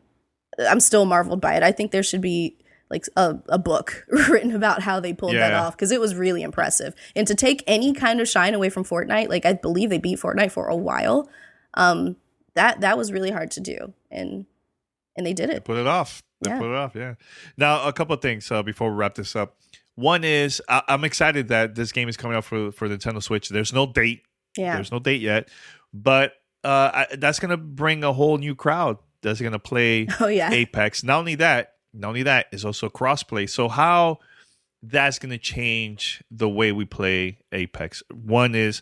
I'm still marveled by it. I think there should be like a book written about how they pulled that off, because it was really impressive. And to take any kind of shine away from Fortnite, like I believe they beat Fortnite for a while, that was really hard to do, and they did it. They put it off. Yeah. Now, a couple of things before we wrap this up. One is I'm excited that this game is coming out for Nintendo Switch. There's no date. Yeah. There's no date yet, but that's gonna bring a whole new crowd that's gonna play Apex. Not only that, it's also crossplay. So how that's gonna change the way we play Apex. One is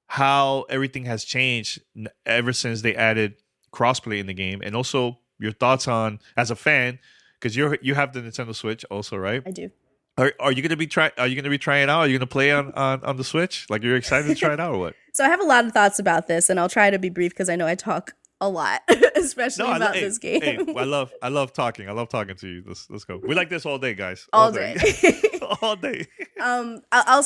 how everything has changed ever since they added crossplay in the game, and also your thoughts on, as a fan, because you have the Nintendo Switch also, right? I do. Are you gonna be trying it out? Are you gonna play on the Switch? Like, you're excited to try it out or what? So I have a lot of thoughts about this, and I'll try to be brief because I know I talk a lot, especially about this game. Hey, I love talking. I love talking to you. Let's go. We like this all day, guys. All day. All day. I'll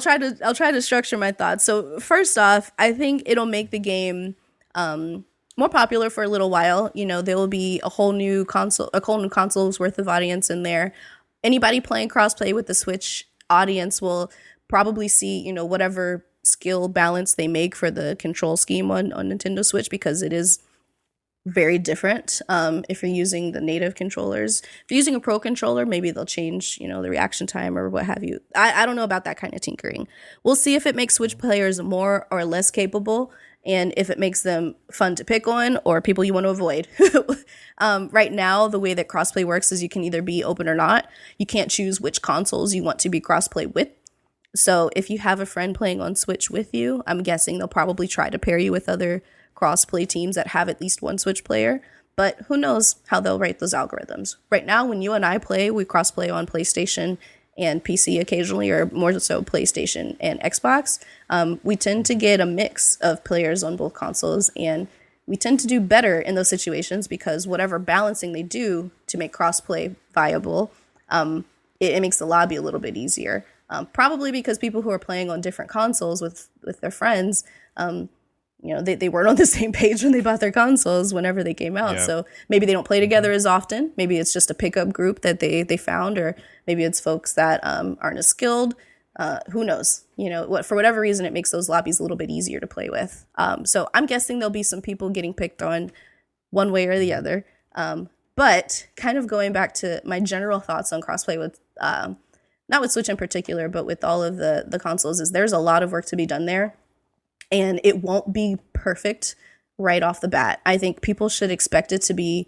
try to structure my thoughts. So first off, I think it'll make the game more popular for a little while. There will be a whole new console's worth of audience in there. Anybody playing crossplay with the Switch audience will probably see, whatever skill balance they make for the control scheme on Nintendo Switch, because it is very different if you're using the native controllers. If you're using a pro controller, maybe they'll change, the reaction time or what have you. I don't know about that kind of tinkering. We'll see if it makes Switch players more or less capable. and if it makes them fun to pick on or people you want to avoid. Right now, the way that crossplay works is you can either be open or not. You can't choose which consoles you want to be crossplay with. So if you have a friend playing on Switch with you, I'm guessing they'll probably try to pair you with other crossplay teams that have at least one Switch player. But who knows how they'll rate those algorithms. Right now, when you and I play, we crossplay on PlayStation and PC occasionally, or more so PlayStation and Xbox. We tend to get a mix of players on both consoles, and we tend to do better in those situations because whatever balancing they do to make crossplay viable, it makes the lobby a little bit easier. Probably because people who are playing on different consoles with their friends, they weren't on the same page when they bought their consoles whenever they came out. Yeah. So maybe they don't play together as often. Maybe it's just a pickup group that they found, or maybe it's folks that aren't as skilled. Who knows? For whatever reason, it makes those lobbies a little bit easier to play with. So I'm guessing there'll be some people getting picked on one way or the other. But kind of going back to my general thoughts on crossplay with, not with Switch in particular, but with all of the consoles, is there's a lot of work to be done there. And it won't be perfect right off the bat. I think people should expect it to be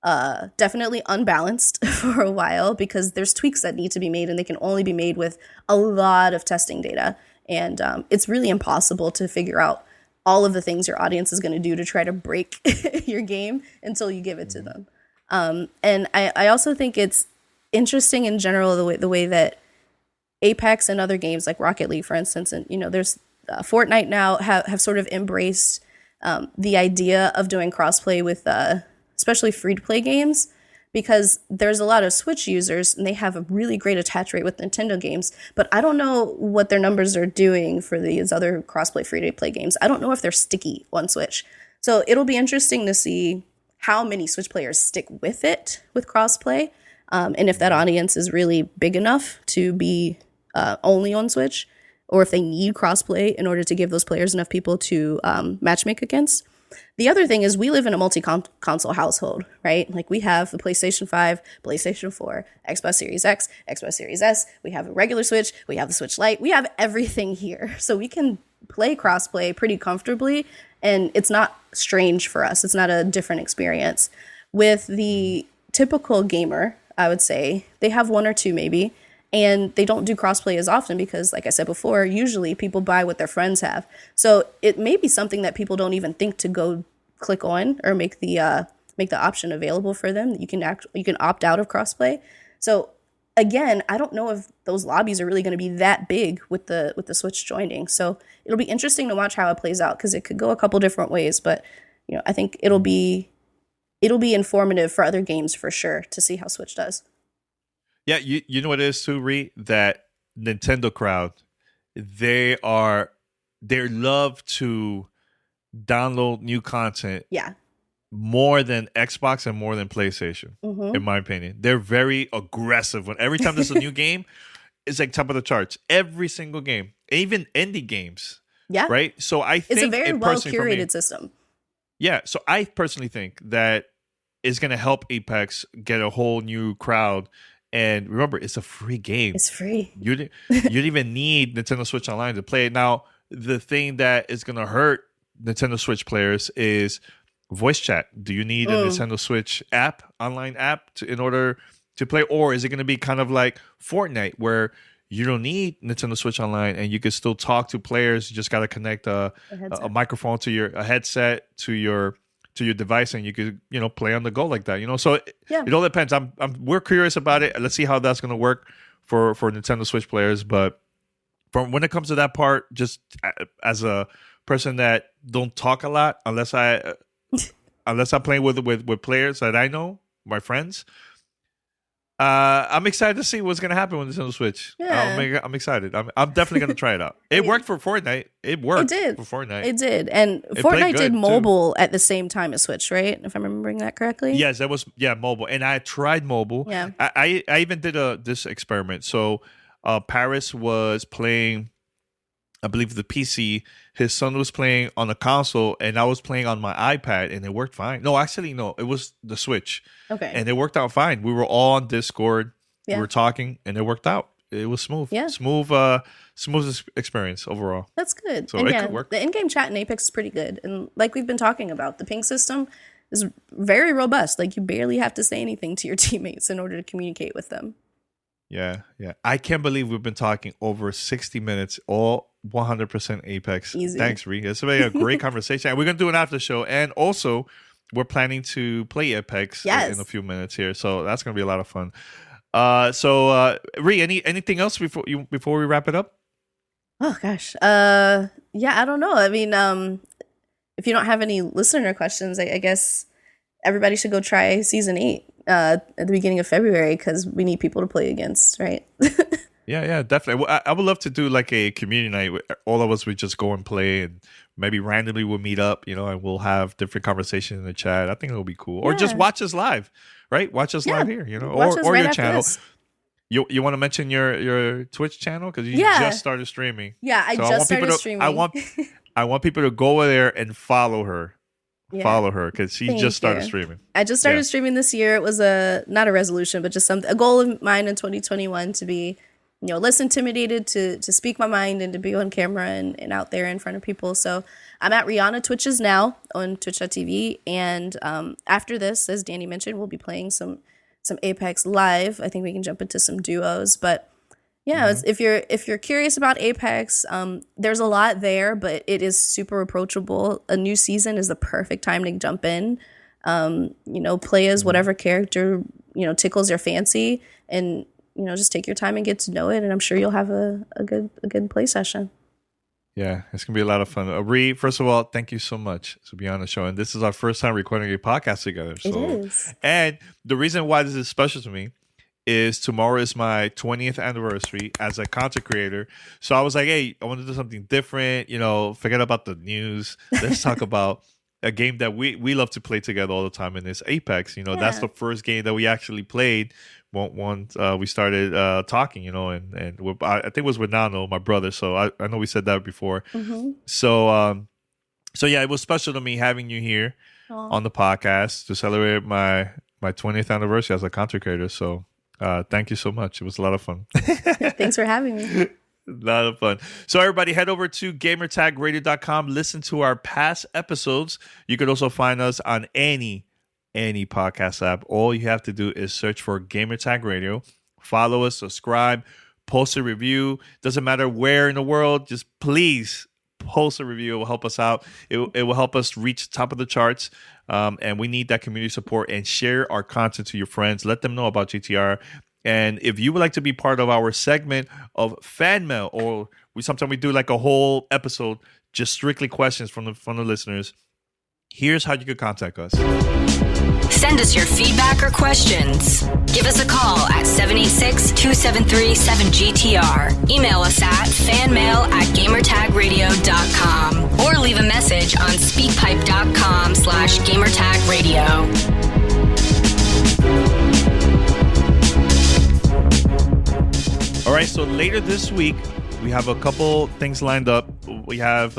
definitely unbalanced for a while because there's tweaks that need to be made and they can only be made with a lot of testing data. And it's really impossible to figure out all of the things your audience is going to do to try to break your game until you give it to them. And I also think it's interesting in general the way that Apex and other games like Rocket League, for instance, and there's Fortnite now have sort of embraced the idea of doing crossplay with especially free-to-play games, because there's a lot of Switch users and they have a really great attach rate with Nintendo games, but I don't know what their numbers are doing for these other crossplay free-to-play games. I don't know if they're sticky on Switch. So it'll be interesting to see how many Switch players stick with it with crossplay, and if that audience is really big enough to be only on Switch, or if they need crossplay in order to give those players enough people to matchmake against. The other thing is we live in a multi-console household, right? Like we have the PlayStation 5, PlayStation 4, Xbox Series X, Xbox Series S. We have a regular Switch. We have the Switch Lite. We have everything here. So we can play crossplay pretty comfortably, and it's not strange for us. It's not a different experience. With the typical gamer, I would say, they have one or two maybe, and they don't do crossplay as often because, like I said before, usually people buy what their friends have. So it may be something that people don't even think to go click on or make the option available for them. You can opt out of crossplay. So again, I don't know if those lobbies are really going to be that big with the Switch joining. So it'll be interesting to watch how it plays out because it could go a couple different ways. But I think it'll be informative for other games for sure to see how Switch does. Yeah, you know what it is too, Ree? That Nintendo crowd, they love to download new content. Yeah. More than Xbox and more than PlayStation, in my opinion. They're very aggressive. Every time there's a new game, it's like top of the charts. Every single game, even indie games. Yeah. Right? So I think it's a very well curated system. Yeah. So I personally think that is going to help Apex get a whole new crowd. And remember, it's a free game. It's free. You don't even need Nintendo Switch Online to play it. Now, the thing that is going to hurt Nintendo Switch players is voice chat. Do you need a Nintendo Switch online app in order to play? Or is it going to be kind of like Fortnite where you don't need Nintendo Switch Online and you can still talk to players? You just got to connect a microphone to a headset to your device, and you could play on the go like that. So it all depends. We're curious about it. Let's see how that's going to work for Nintendo Switch players. But from when it comes to that part, just as a person that don't talk a lot unless I play with players that I know, my friends, I'm excited to see what's going to happen with Nintendo Switch. Yeah. I'm excited. I'm definitely going to try it out. It worked for Fortnite. It worked for Fortnite. It did. And Fortnite did mobile at the same time as Switch, right? If I'm remembering that correctly. Yes, that was mobile. And I tried mobile. Yeah. I even did this experiment. So Paris was playing, I believe, the PC. His son was playing on the console, and I was playing on my iPad, and it worked fine. No, actually, no. It was the Switch. Okay. And it worked out fine. We were all on Discord. Yeah. We were talking, and it worked out. it was smooth. Yeah. Smooth experience overall. That's good. So and it could work. The in-game chat in Apex is pretty good. And like we've been talking about, the ping system is very robust. Like you barely have to say anything to your teammates in order to communicate with them. Yeah. I can't believe we've been talking over 60 minutes, all 100% Apex. Easy. Thanks, Ree. It's been a great conversation. And we're going to do an after show. And also, we're planning to play Apex in a few minutes here. So that's going to be a lot of fun. Ree, anything else before we wrap it up? Oh, gosh. I don't know. I mean, if you don't have any listener questions, I guess everybody should go try Season 8 at the beginning of February because we need people to play against, right? Yeah, definitely. Well, I would love to do like a community night where all of us would just go and play, and maybe randomly we'll meet up, and we'll have different conversations in the chat. I think it'll be cool. Or just watch us live, right? Watch us live here, or your channel. You want to mention your Twitch channel because you just started streaming. Yeah, I just started streaming. I want people to go over there and follow her. Yeah. Follow her because she just started streaming. I just started streaming this year. It was not a resolution, but just a goal of mine in 2021 to be, less intimidated to speak my mind and to be on camera and out there in front of people. So I'm at Rihanna Twitches now on Twitch.tv. And after this, as Danny mentioned, we'll be playing some Apex live. I think we can jump into some duos. But yeah, if you're curious about Apex, there's a lot there, but it is super approachable. A new season is the perfect time to jump in. Play as whatever character, tickles your fancy, and just take your time and get to know it, and I'm sure you'll have a good play session. Yeah, it's gonna be a lot of fun. Ree, first of all, thank you so much to be on the show, and this is our first time recording a podcast together. So, it is. And the reason why this is special to me is tomorrow is my 20th anniversary as a content creator. So I was like, hey, I want to do something different. Forget about the news. Let's talk about a game that we love to play together all the time, and it's Apex. That's the first game that we actually played. Once we started talking, and I think it was with Nano, my brother. So I know we said that before. Mm-hmm. So yeah, it was special to me having you here on the podcast to celebrate my 20th anniversary as a content creator. So thank you so much. It was a lot of fun. Thanks for having me. A lot of fun. So everybody head over to gamertagradio.com. Listen to our past episodes. You can also find us on any podcast app. All you have to do is search for Gamertag Radio. Follow us, subscribe, post a review. Doesn't matter where in the world, just please post a review. It will help us out. It will help us reach the top of the charts. And we need that community support, and share our content to your friends. Let them know about GTR. And if you would like to be part of our segment of fan mail, or sometimes we do like a whole episode, just strictly questions from the listeners, here's how you could contact us. Send us your feedback or questions. Give us a call at 786-273-7GTR. Email us at fanmail@gamertagradio.com or leave a message on speakpipe.com/gamertagradio. All right, so later this week, we have a couple things lined up. We have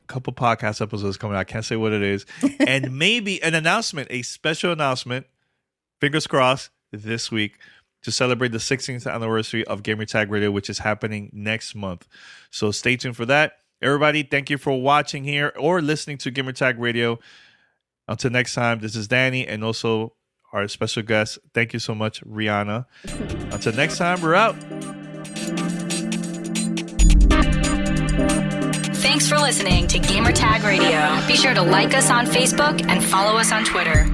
couple podcast episodes coming out. I can't say what it is. And maybe an announcement, a special announcement, fingers crossed, this week to celebrate the 16th anniversary of Gamertag Radio, which is happening next month. So stay tuned for that. Everybody, thank you for watching here or listening to Gamertag Radio. Until next time, this is Danny and also our special guest. Thank you so much, Rihanna. Until next time, we're out. Thanks for listening to Gamertag Radio. Be sure to like us on Facebook and follow us on Twitter.